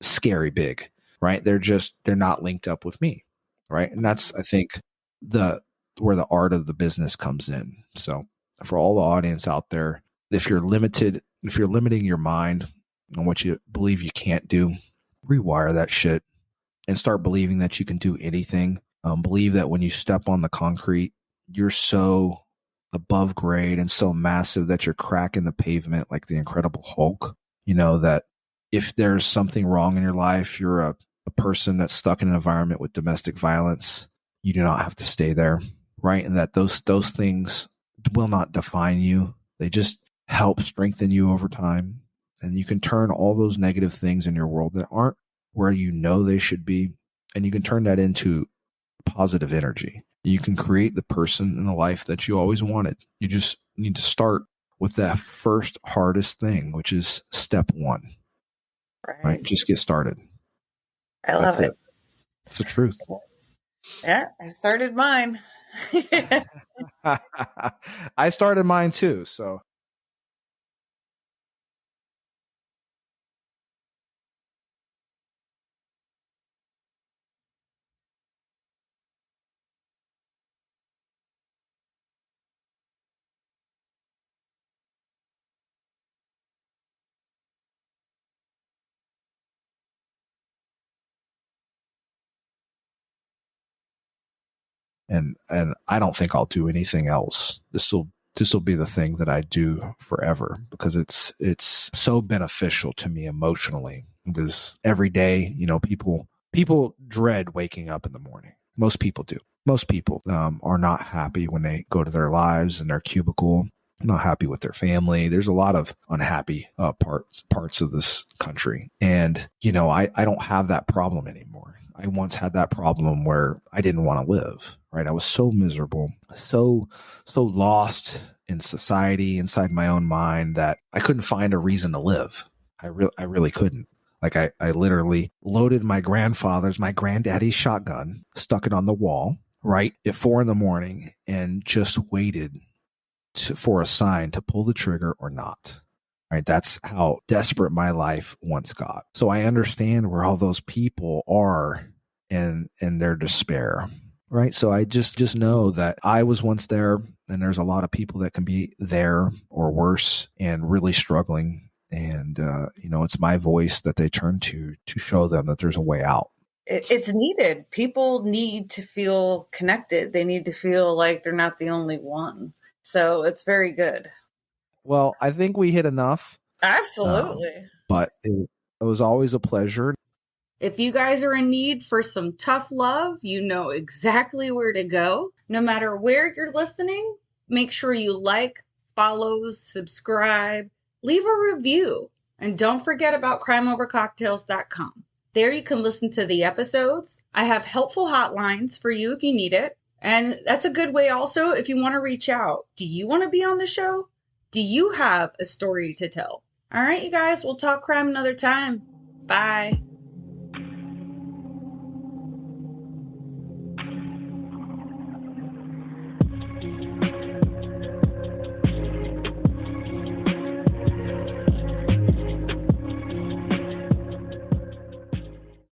scary big, right? They're not linked up with me, right? And that's, I think, where the art of the business comes in. So, for all the audience out there, if you're limiting your mind on what you believe you can't do, rewire that shit and start believing that you can do anything. Believe that when you step on the concrete, you're so above grade and so massive that you're cracking the pavement like the Incredible Hulk. That if there's something wrong in your life, you're a person that's stuck in an environment with domestic violence, you do not have to stay there, right? And that those things will not define you. They just help strengthen you over time. And you can turn all those negative things in your world that aren't where they should be, and you can turn that into positive energy. You can create the person and the life that you always wanted. You just need to start with that first hardest thing, which is step one. Right? Just get started. I love it. It's the truth. Yeah, I started mine. I started mine too. So And I don't think I'll do anything else. This will be the thing that I do forever, because it's so beneficial to me emotionally. Because every day, people dread waking up in the morning. Most people do. Most people are not happy when they go to their lives in their cubicle, not happy with their family. There's a lot of unhappy parts of this country. And, I don't have that problem anymore. I once had that problem where I didn't want to live, right? I was so miserable, so lost in society, inside my own mind, that I couldn't find a reason to live. I really couldn't. Like I literally loaded my granddaddy's shotgun, stuck it on the wall, right at 4 a.m, and just waited for a sign to pull the trigger or not. Right. That's how desperate my life once got. So I understand where all those people are in their despair. Right. So I just know that I was once there, and there's a lot of people that can be there or worse and really struggling. And, it's my voice that they turn to show them that there's a way out. It's needed. People need to feel connected. They need to feel like they're not the only one. So it's very good. Well, I think we hit enough. Absolutely. But it was always a pleasure. If you guys are in need for some tough love, you know exactly where to go. No matter where you're listening, make sure you like, follow, subscribe, leave a review. And don't forget about crimeovercocktails.com. There you can listen to the episodes. I have helpful hotlines for you if you need it. And that's a good way also if you want to reach out. Do you want to be on the show? Do you have a story to tell? All right, you guys, we'll talk crime another time. Bye.